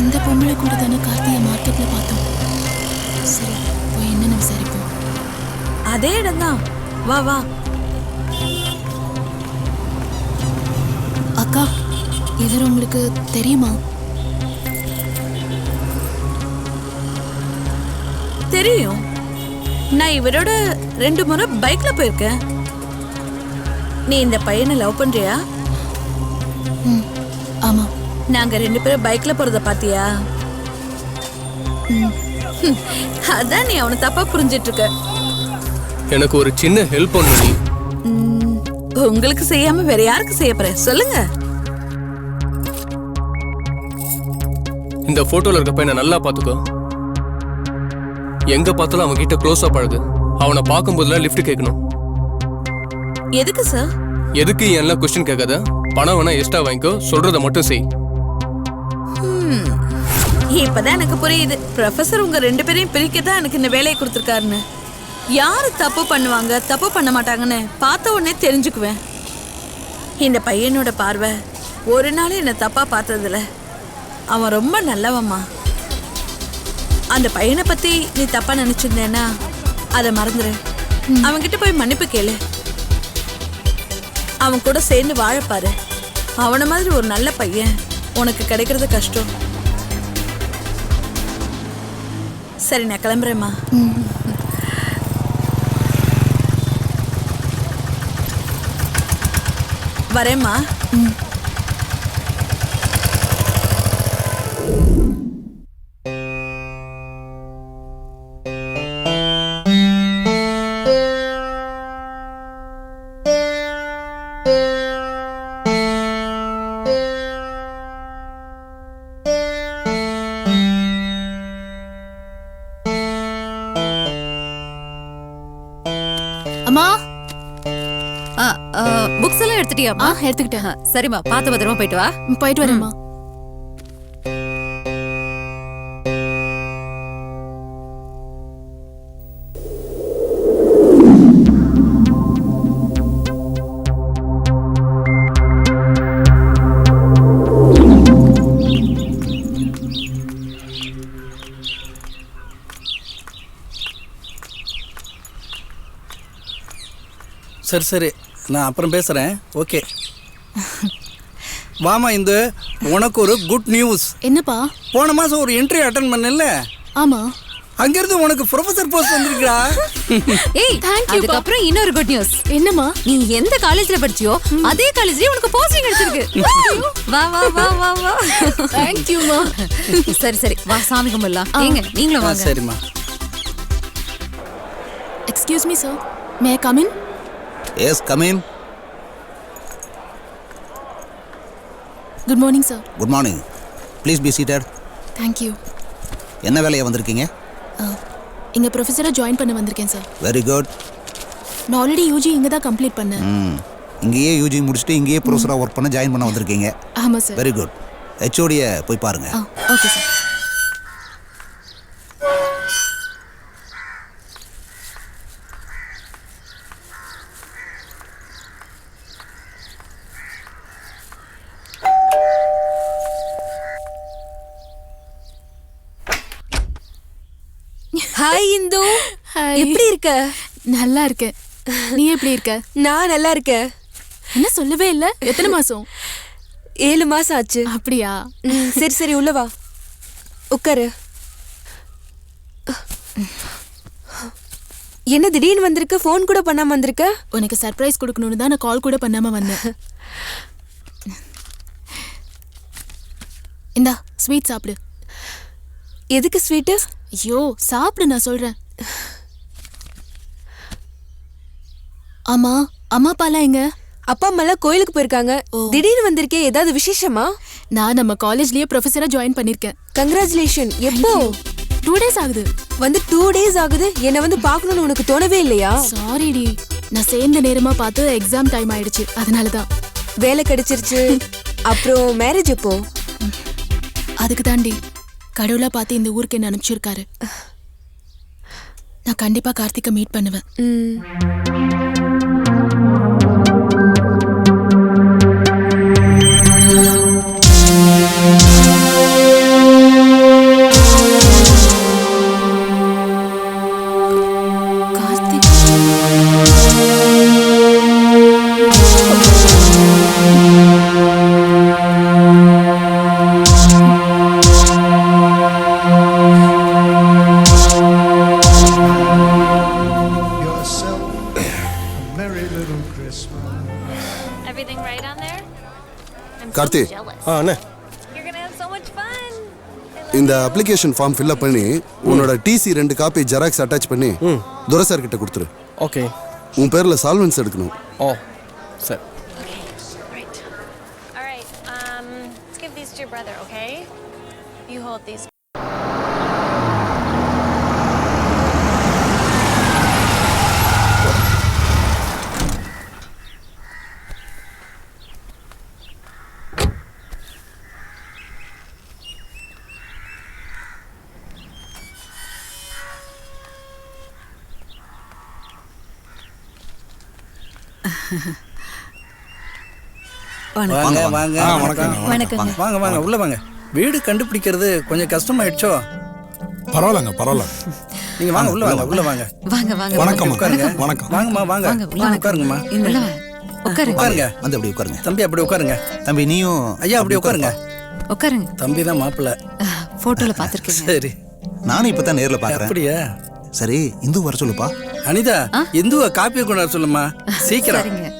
இந்த பொம்பளை கூட தானே கார்த்தியை மார்க்கெட்ல பார்த்தோம். சரி போய் என்னன்னு விசாரிப்போம். அதே இடம்தான் வா வா. அக்கா இவர் உங்களுக்கு தெரியுமா? தெரியும். நான் இவரோட 2 முறை பைக்ல போயிருக்கேன். நீ இந்த பையனை லவ் பண்றியா? ஆமா. நாங்க 2 பேரும் பைக்ல போறத பாத்தியா? அதான் நீ அவனை தப்பா புரிஞ்சிட்டு இருக்க. எனக்கு ஒரு சின்ன ஹெல்ப் பண்ணு நீ. உங்களுக்கு செய்யாம வேற யாருக்கு செய்ய போற சொல்லுங்க. இந்த போட்டோல இருக்க பையனை நல்லா பாத்துக்கோ. எங்க பார்த்தாலும் அவன் கிட்ட க்ளோஸா பழகு. அவனை பார்க்கும்போதுலாம் லிஃப்ட் கேட்கணும். எதுக்கு சார்? எதுக்கு எல்லாம் கொஸ்டின் கேட்காத. பணம் வேணா எக்ஸ்ட்ரா வாங்கிக்கோ, சொல்றத மட்டும் செய். இப்பதான் எனக்கு புரியுது ப்ரொஃபசர் உங்க 2 பேரையும் பிரிக்கதான் எனக்கு இந்த வேலையை கொடுத்துருக்காருன்னு. யாரு தப்பு பண்ணுவாங்க தப்பு பண்ண மாட்டாங்கன்னு பார்த்த உடனே தெரிஞ்சுக்குவேன். இந்த பையனோட பார்வை ஒரு நாள் என்னை தப்பா பார்த்ததில்ல. அவன் ரொம்ப நல்லவம்மா. அந்த பையனை பத்தி நீ தப்பா நினைச்சிருந்தேன்னா அதை மறந்துடு. அவன்கிட்ட போய் மன்னிப்பு கேளு. அவன் கூட சேர்ந்து வாழப்பாரு. அவனை மாதிரி ஒரு நல்ல பையன் உனக்கு கிடைக்கிறது கஷ்டம். சரி, நான் கிளம்புறேம்மா. வரேம்மா. அம்மா, புக்ஸ் எல்லாம் எடுத்துட்டியாமா? எடுத்துக்கிட்டேன். சரிம்மா, பார்த்து பத்திரமா போயிட்டு வா. போயிட்டு வரேம்மா. சரி சரி, நான் அப்புறம் பேசுகிறேன். ஓகே, வாமா. இந்த உனக்கு ஒரு குட் நியூஸ். என்னப்பா? போன மாதம் ஒரு இன்டர்வியூ அட்டன் பண்ணல? ஆமா. அங்கிருந்து உனக்கு ப்ரொஃபசர் போஸ்ட் வந்திருக்கா? ஏய், அதுக்கப்புறம் இன்னொரு குட் நியூஸ். என்னம்மா? நீ எந்த காலேஜ்ல படிச்சியோ அதே காலேஜ்லயே உனக்கு போஸ்டிங் கிடைச்சிருக்கு. வா வா வா வா வா. Thank you மா. சரி சரி, வா சாமி கும்பிடலாம். ஏங்க நீங்களும் வாங்க. சரிம்மா. Excuse me sir, may I come in? Yes, come in. Good morning sir. Good morning. Please be seated. Thank you. என்ன வேலையா வந்திருக்கீங்க? இங்க ப்ரொஃபஸரா ஜாயின் பண்ண வந்திருக்கேன் சார். Very good. நான் ஆல்ரெடி யூஜி இங்க தான் கம்ப்ளீட் பண்ணேன். இங்கேயே யூஜி முடிச்சுட்டு இங்கேயே ப்ரொஃபஸரா ஒர்க் பண்ண ஜாயின் பண்ண வந்திருக்கீங்க. ஆமா சார். Very good. ஹெச்ஓடியை போய் பாருங்க. Okay sir. ஹாய் இந்து, எப்படி இருக்க? நல்லா இருக்கேன். நீ எப்படி இருக்க? நான் நல்லா இருக்கேன். என்ன சொல்லவே இல்ல? எத்தனை மாசம்? 7 மாசம் ஆச்சு. அப்படியா? சரி சரி, உள்ள வா, உட்காரு. என்ன திடீர்னு வந்திருக்க? ஃபோன் கூட பண்ணாம வந்திருக்க? உனக்கு சர்ப்ரைஸ் கொடுக்கணும்னு தான் நான் கால் கூட பண்ணாம வந்தேன். இந்தா ஸ்வீட் சாப்பிடு. எதுக்கு ஸ்வீட்டு? ஐயோ சாப்பிடு, நான் சொல்றேன். ஆமா, அம்மா அப்பாலாம் எங்க? அப்பா அம்மாலாம் கோயிலுக்கு போயிருக்காங்க. திடீர்னு வந்திருக்கே, ஏதாவது விசேஷமா? நான் நம்ம காலேஜ்லயே ப்ரொஃபஸரா ஜாயின் பண்ணிருக்கேன். கங்க்ராச்சுலேஷன். எப்போ? 2 days ஆகுது. வந்து 2 days ஆகுது. என்ன வந்து பார்க்கணும்னு உனக்கு தோணவே இல்லையா? சாரி டி, நான் சேர்ந்த நேரமா பார்த்து எக்ஸாம் டைம் ஆயிடுச்சு, அதனாலதான். வேலை கிடைச்சிருச்சு. அப்புறம் மேரேஜ் எப்போ? அதுக்கு தாண்டி கடவுளா பார்த்து இந்த ஊருக்கு என்ன அனுப்பிச்சிருக்காரு. நான் கண்டிப்பா கார்த்திகை மீட் பண்ணுவேன். கார்த்தி, அண்ணே, இந்த அப்ளிகேஷன் ஃபார்ம் ஃபில்அப் பண்ணி உன்னோட டிசி 2 காப்பி ஜெராக்ஸ் அட்டாச் பண்ணி துரை சார் கிட்ட கொடுத்துரு. ஓகே. உன் பேர்ல சால்வன்ஸ் எடுக்கணும். ஓ சரி. வாங்க வாங்க வணக்கம். வாங்க வாங்க உள்ள வாங்க. வீடு கண்டுபிடிக்கிறது கொஞ்சம் கஷ்டமாயிடுச்சோ? பரவாயில்லங்க பரவாயில்ல. நீங்க வாங்க உள்ள வாங்க உள்ள வாங்க. வாங்க வாங்க வணக்கம் உட்காருங்க. வணக்கம். வாங்கம்மா வாங்க. உட்காருங்கம்மா. உட்காருங்க. வந்து அப்படி உட்காருங்க. தம்பி அப்படி உட்காருங்க. தம்பி நீயும் ஐயா அப்படி உட்காருங்க. உட்காருங்க. தம்பி தான் மாப்பிள்ள. போட்டோல பாத்துர்க்கேன். சரி. நானும் இப்பதான் நேர்ல பாக்குறேன். அப்படியா? சரி இந்து வர சொல்லுப்பா. அனிதா இந்துவை காப்பியை கொண்டு வர சொல்லுமா சீக்கிரம். சரிங்க.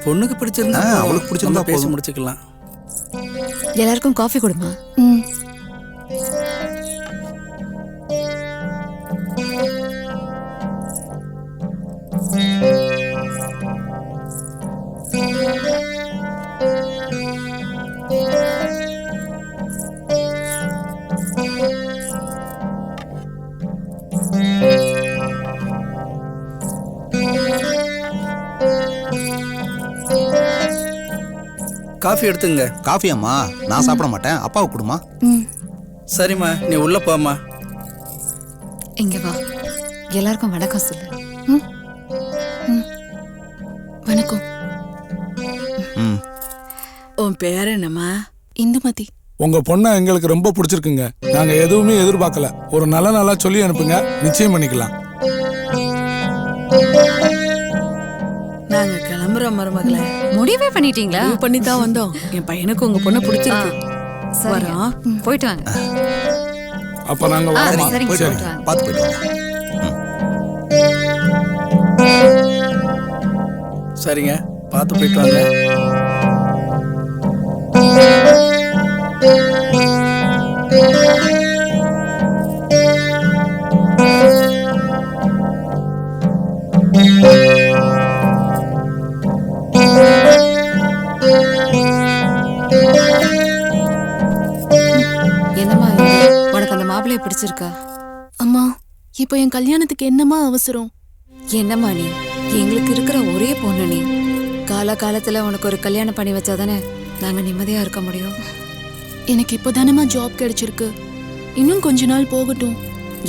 பொண்ணுக்கு பிடிச்சிருந்தா அவளுக்கு பிடிச்சிருந்தா பேசி முடிச்சுக்கலாம். எல்லாருக்கும் காஃபி கொடுமா. காஃபி எடுத்துங்க. காஃபி அம்மா நான் சாப்பிட மாட்டேன், அப்பாவுக்கு கொடுமா. சரிம்மா நீ உள்ள போம்மா. இங்க வா. எல்லாருக்கும் வணக்கம் சொல்லு. வணக்கம். உன் பேர் என்னம்மா? இந்துமதி. உங்க பொண்ணை எங்களுக்கு ரொம்ப பிடிச்சிருக்குங்க. நாங்க எதுவுமே எதிர்பார்க்கல. ஒரு நல்ல நாளா சொல்லி அனுப்புங்க, நிச்சயம் பண்ணிக்கலாம். நாங்க கிளம்புறோம் மருமகளே. முடிவே பண்ணிட்டீங்களா? பண்ணி தான் வந்தோம். என் பையனுக்கு உங்க பொண்ணு பிடிச்சிருக்கு. வரோம். போயிட்டு வாங்க. அப்ப நாங்க வரோமா? சரிங்க, போயிட்டு போயிட்டு வாங்க. பார்த்து போயிட்டு வாங்க. சரிங்க பார்த்து போயிட்டு வாங்க. என்னம்மா இது? உனக்கு அந்த மாப்பிள்ளைய பிடிச்சிருக்கா? அம்மா இப்போ என் கல்யாணத்துக்கு என்னம்மா அவசரம்? என்னம்மா நீ? எங்களுக்கு இருக்கிற ஒரே பொண்ணு நீ. காலகாலத்துல உனக்கு ஒரு கல்யாணம் பண்ணி வச்சாதானே நாங்க நிம்மதியா இருக்க முடியும். எனக்கு இப்போதானம்மா ஜாப் கிடைச்சிருக்கு. இன்னும் கொஞ்ச நாள் போகட்டும்.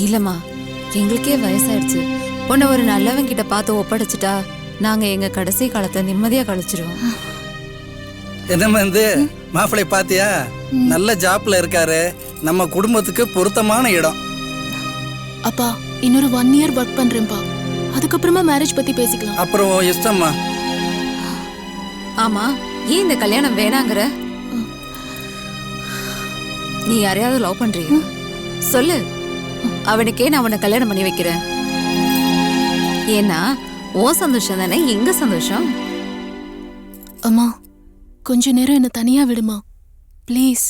இல்லம்மா, எங்களுக்கே வயசாயிடுச்சு. உன்னை ஒரு நல்லவன் கிட்ட பார்த்து ஒப்படைச்சிட்டா நாங்க எங்க கடைசி காலத்தை நிம்மதியா கழிச்சிருவோம். என்னம்மா இந்த மாப்பிள்ளை பாத்தியா? நல்ல ஜாப்ல இருக்காரு. நம்ம குடும்பத்துக்கு பொருத்தமான இடம். அப்பா இன்னொரு 1 year ஒர்க் பண்றேன்ப்பா. அதுக்கப்புறமா மேரேஜ் பத்தி பேசிக்கலாம். அப்புறம் இஷ்டம்மா. ஆமா, ஏன் இந்த கல்யாணம் வேணாங்கிற? நீ யாரையாவது லவ் பண்றியா? சொல்லு, அவனுக்கே நான் உன்னை கல்யாணம் பண்ணி வைக்கிறேன். ஏன்னா உன் சந்தோஷம் தானே எங்க சந்தோஷம். அம்மா கொஞ்ச நேரம் என்ன தனியா விடுமா ப்ளீஸ்.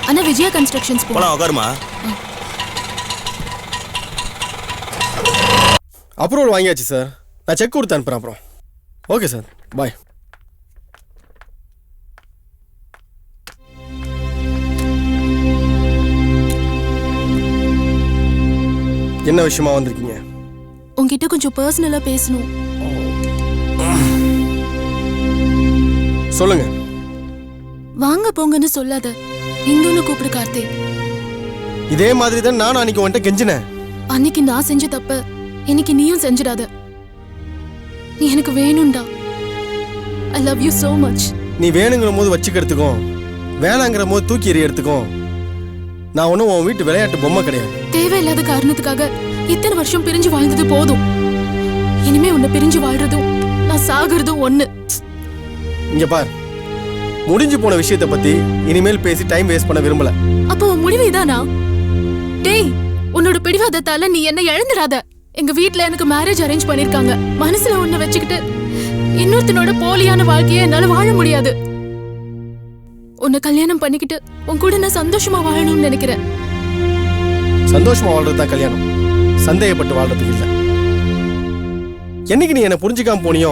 அண்ணா விஜயா கன்ஸ்ட்ரக்ஷன்ஸ் போலாம். உட்காருமா. அப்ரூவல் வாங்கியாச்சு சார். நான் செக் கொடுத்து அனுப்புறேன் அப்புறம். ஓகே சார், பாய். என்ன விஷயமா வந்திருக்கீங்க? உங்ககிட்ட கொஞ்சம் பர்சனலா பேசணும். சொல்லுங்க. வாங்க போங்கன்னு சொல்லாத, இந்துன்னு கூப்பிடு கார்த்திக். இதே மாதிரி தான் நான் அன்னைக்கு உன்கிட்ட கெஞ்சினேன். அன்னைக்கு நான் செஞ்ச தப்ப இன்னைக்கு நீயும் செஞ்சிடாத. நீ எனக்கு வேணும்டா. I love you so much. நீ வேணுங்கிற போது வச்சுக்கிறதுக்கும் வேணாங்கிற போது தூக்கி எறியறதுக்கும் நான் ஒன்றும் உன் வீட்டு விளையாட்டு பொம்மை கிடையாது. தேவையில்லாத காரணத்துக்காக இத்தனை வருஷம் பிரிஞ்சு வாழ்ந்தது போதும். இனிமே உன்னை பிரிஞ்சு வாழ்றதும் நான் சாகுறதும் ஒண்ணு. இங்க பார், முடிஞ்சு போன விஷயத்தை பத்தி இனிமேல் பேசி டைம் வேஸ்ட் பண்ண விரும்பல. அப்போ உன் முடிவு இதானா? டேய், உன்னோட பிடிவாதத்தால நீ என்ன இழந்துடாத. எங்க வீட்ல எனக்கு மேரேஜ் அரேஞ்ச் பண்ணிருக்காங்க. மனசுல ஒண்ணு வச்சுக்கிட்டு இன்னொருத்தனோட போலியான வாழ்க்கையை என்னால வாழ முடியாது. உன்னை கல்யாணம் பண்ணிக்கிட்டு உன் கூட நான் சந்தோஷமா வாழணும்னு நினைக்கிறேன். சந்தோஷமா வாழ்றதுதான் கல்யாணம், சந்தேகப்பட்டு வாழ்றதுக்கு இல்ல. என்னைக்கு நீ என்ன புரிஞ்சுக்காம போனியோ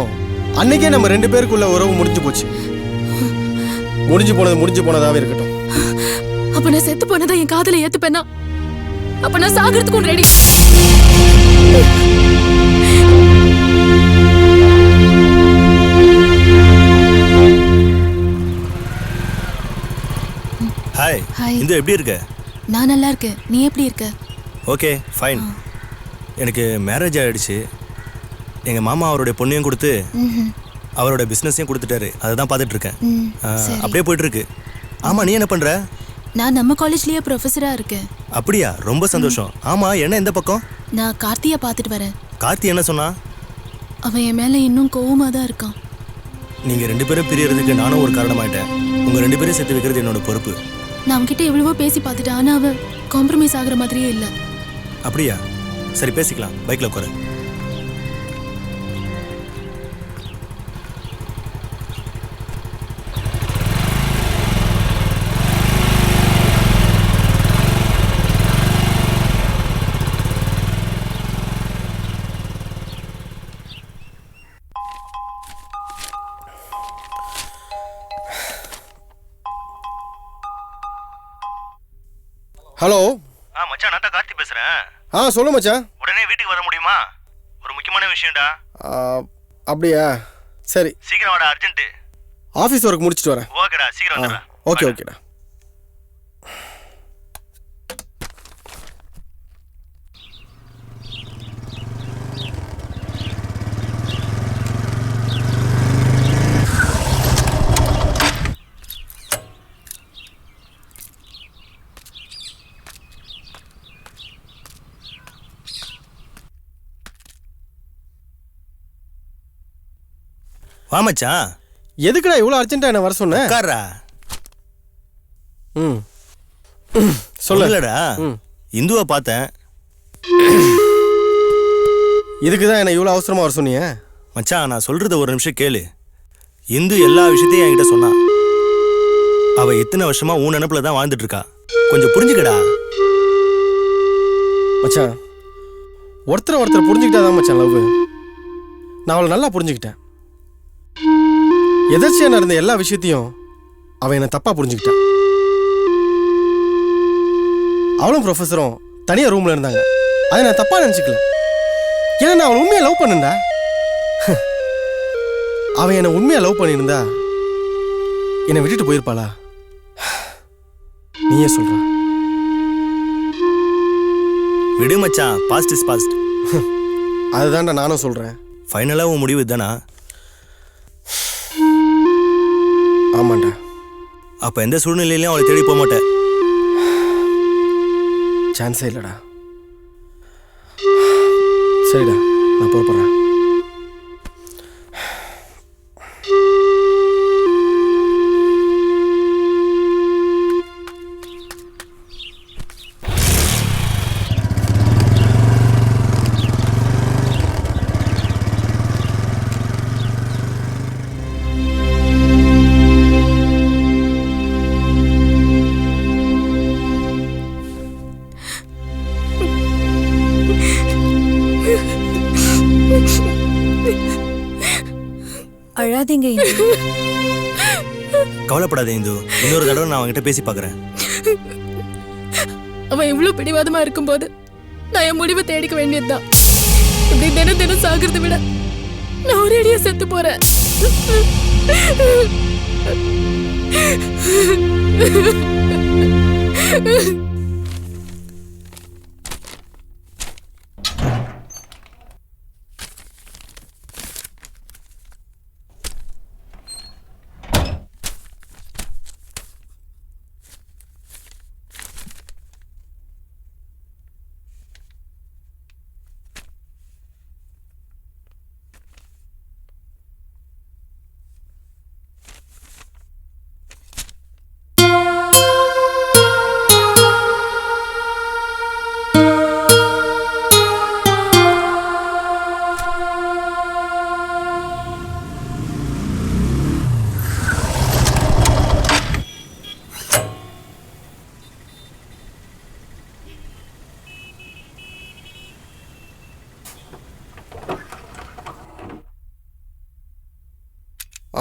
அன்னைக்கே நம்ம 2 பேருக்குள்ள உறவு முடிஞ்சு போச்சு. முடிஞ்சு போனதாவே இருக்கட்டும். அப்ப நான் செத்து போனதா என் காதலை ஏத்துப்பேனா? அப்ப நான் சாகிறதுக்கும் ரெடி. ஹாய். ஹாய். இந்து எப்படி இருக்க? நான் நல்லா இருக்கேன். நீ எப்படி இருக்க? Okay fine. எனக்கு மேரேஜ் ஆயிடுச்சு. எங்க மாமா அவருடைய பொண்ணையும் கொடுத்து அவரோட பிஸ்னஸையும் கொடுத்துட்டாரு. அதை தான் பார்த்துட்டு இருக்கேன். அப்படியே போயிட்டு இருக்கு. ஆமா, நீ என்ன பண்ற? நான் நம்ம காலேஜ்லயே ப்ரொஃபஸரா இருக்கேன். அப்படியா? ரொம்ப சந்தோஷம். ஆமா, என்ன எந்த பக்கம்? நான் கார்த்தியை பார்த்துட்டு வரேன். கார்த்தி என்ன சொன்னா? அவன் என் மேல இன்னும் கோவமா தான் இருக்கான். நீங்க 2 பேரும் பிரியறதுக்கு நானும் ஒரு காரணமாயிட்டேன். உங்க 2 பேரும் சேர்த்து வைக்கிறது என்னோட பொறுப்பு. நான் அவன்கிட்ட எவ்வளவோ பேசி பார்த்துட்டேன். ஆனா அவன் காம்ப்ரமைஸ் ஆகுற மாதிரியே இல்லை. அப்படியா? சரி, பேசிக்கலாம். பைக்ல உட்காரு. ஹலோ. மச்சான், நான் தான் கார்த்தி பேசுறேன். சொல்லு மச்சான். உடனே வீட்டுக்கு வர முடியுமா? ஒரு முக்கியமான விஷயம்டா. அப்படியா? சரி, சீக்கிரம் வாடா, அர்ஜென்ட். ஆஃபீஸ் ஒர்க் முடிச்சிட்டு வரேன். ஓகேடா, சீக்கிரம் வந்துடா. ஓகேடா. வா மச்சான். எதுக்குடா இவ்வளோ அர்ஜென்ட்டா என்ன வர சொன்ன? உட்கார்றா. சொல்லலடா. இந்துவை பார்த்தேன். இதுக்கு தான் என்ன இவ்வளோ அவசரமா வர சொன்னீங்க? மச்சான், நான் சொல்றத ஒரு நிமிஷம் கேளு. இந்து எல்லா விஷயத்தையும் என்கிட்ட சொன்னா. அவ இத்தனை வருஷமா உன் நினப்புல தான் வாழ்ந்துட்டு இருக்கா. கொஞ்சம் புரிஞ்சுக்கடா மச்சான். ஒருத்தர் புரிஞ்சுக்கிட்டாதான் மச்சான் லவ். நான் அவளை நல்லா புரிஞ்சுக்கிட்டேன். எதர்ச்சியா நடந்த எல்லா விஷயத்தையும் அவன் என்ன தப்பா புரிஞ்சுக்கிட்டான். அவளும் ப்ரொஃபஸரும் தனியா ரூம்ல இருந்தாங்க. அதை நான் தப்பா நினைச்சுக்கல. ஏன்னா நான் அவளை உண்மையா லவ் பண்ணா. அவன் என்ன உண்மையா லவ் பண்ணியிருந்தா என்னை விட்டுட்டு போயிருப்பாளா? நீயே சொல்ற. விடு மச்சான், பாஸ்ட் இஸ் பாஸ்ட். அதுதான்டா நானும் சொல்றேன். ஃபைனலா உன் முடிவு இதுதானா? ஆமாண்டா. அப்ப எந்த சூழ்நிலையிலையும் அவளை தேடி போக மாட்டேன். சான்ஸே இல்லடா. சரிடா, நான் புறப்படுறேன். அழாதீங்க. கவலைப்படாத இந்து. இன்னொரு தடவை நான் அவன்கிட்ட பேசி பார்க்கறேன். அவன் இவ்வளவு பிடிவாதமா இருக்கும்போது நான் என் முடிவை தேடிக்க வேண்டியதுதான். இப்படி தினம் சாகிறத விட நான் ஒரேடியா செத்து போறேன்.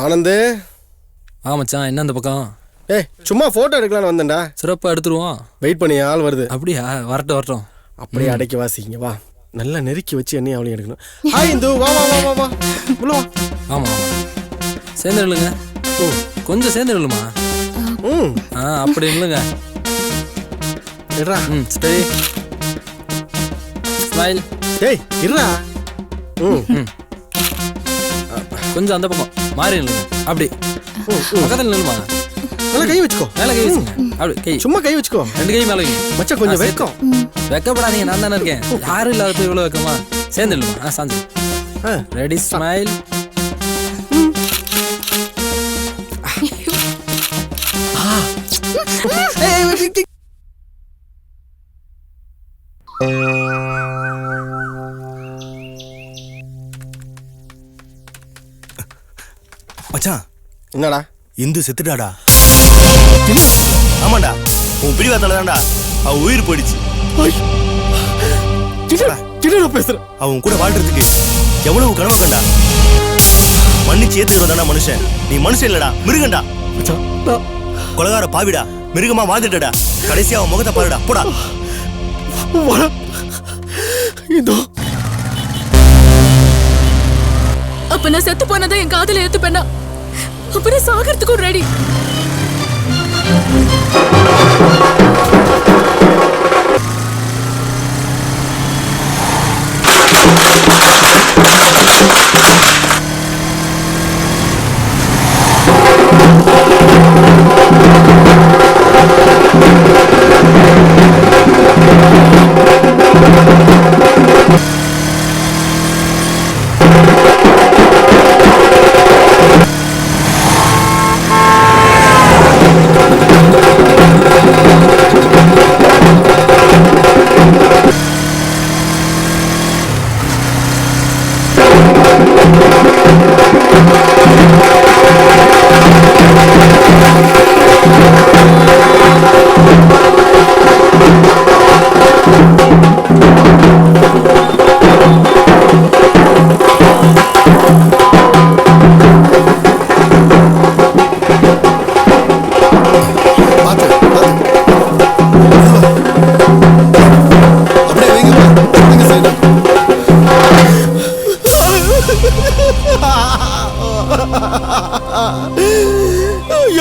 ஆனந்து. மச்சான் என்ன அந்த பக்கம்? ஏய் சும்மா போட்டோ எடுக்கலாம்னு வந்தேன்டா. சிறப்பாக எடுத்துருவோம். வெயிட் பண்ணி ஆள் வருது. அப்படியா? வரட்டும். அப்படியே அடக்கி வாசிங்க வா. நல்லா நெருக்கி வச்சு என்னையும் அவளையும் எடுக்கணும். ஹாய் இந்து வா வா வா வா வா. உள்ள வா. ஆமாம் சேர்ந்து இல்லைங்க. கொஞ்சம் சேர்ந்து இல்லைம்மா. அப்படி இல்லைங்க. இருடா. Stay smile. ஏய் இருடா. கொஞ்சம் அந்த பக்கம் மாறி இல்லைங்க. அப்படி பக்கத்தில் நில்லுமா. நல்லா கை வச்சுக்கோ. மேலே கை வச்சுங்க. அப்படி கை சும்மா கை வச்சுக்கோ. 2 கை மேலே வைங்க. மச்சான் கொஞ்சம் வெக்கம். வெக்கப்படாதீங்க, நான் தானே இருக்கேன். யாரும் இல்லாத இவ்வளோ வெக்கமா? சேர்ந்து இல்லைமா. சாஞ்சு. Ready smile. மச்சான் என்னடா? இந்து செத்துட்டாடா. ஆமாண்டா, உன் பிடிவாத்தால தான்டா அவ உயிர் போயிடுச்சு. பேசுற அவன் கூட வாழ்றதுக்கு எவ்வளவு கனவு கண்டா. மன்னிச்சு ஏத்துக்கிறதாண்டா மனுஷன். நீ மனுஷன் இல்லடா, மிருகண்டா. கொலகார பாவிடா, மிருகமா வாழ்ந்துட்டடா. கடைசியா அவன் முகத்தை பாருடா. போடா. அப்ப நான் செத்து போனதை என் காதல ஏத்துப்பேனா? அப்புறம் சாகிறதுக்கும் ரெடி.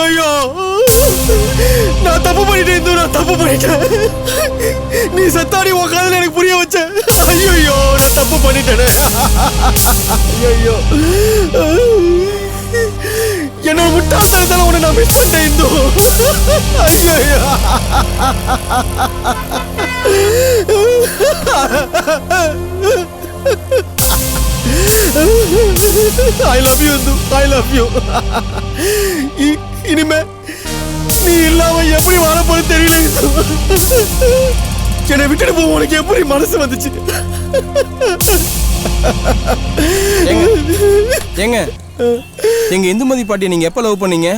ஐயோ நான் தப்பு பண்ணிட்டேன் இந்து. நான் தப்பு பண்ணிட்டேன். நீ சத்தாடி உன் காதல எனக்கு புரிய வச்ச. ஐயோ நான் தப்பு பண்ணிட்டேனே. ஐயோ என்னோட முட்டாள்தனத்தால உன்னை நான் மிஸ் பண்ணிட்டேன் இந்து. ஐயோ I love you Hindu. I love you. இனிமே நீ இல்லாம எப்படி வாழ போற தெரியல. என்னை விட்டுட்டு போக உனக்கு எப்படி மனசு வந்துச்சு? ஏங்க எங்க இந்துமதி பாட்டியை நீங்க எப்ப லவ் பண்ணீங்க?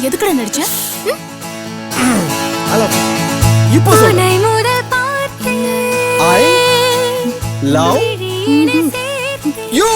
எதுக்குடா நடிச்ச? இப்போ சொல்ல. I love you.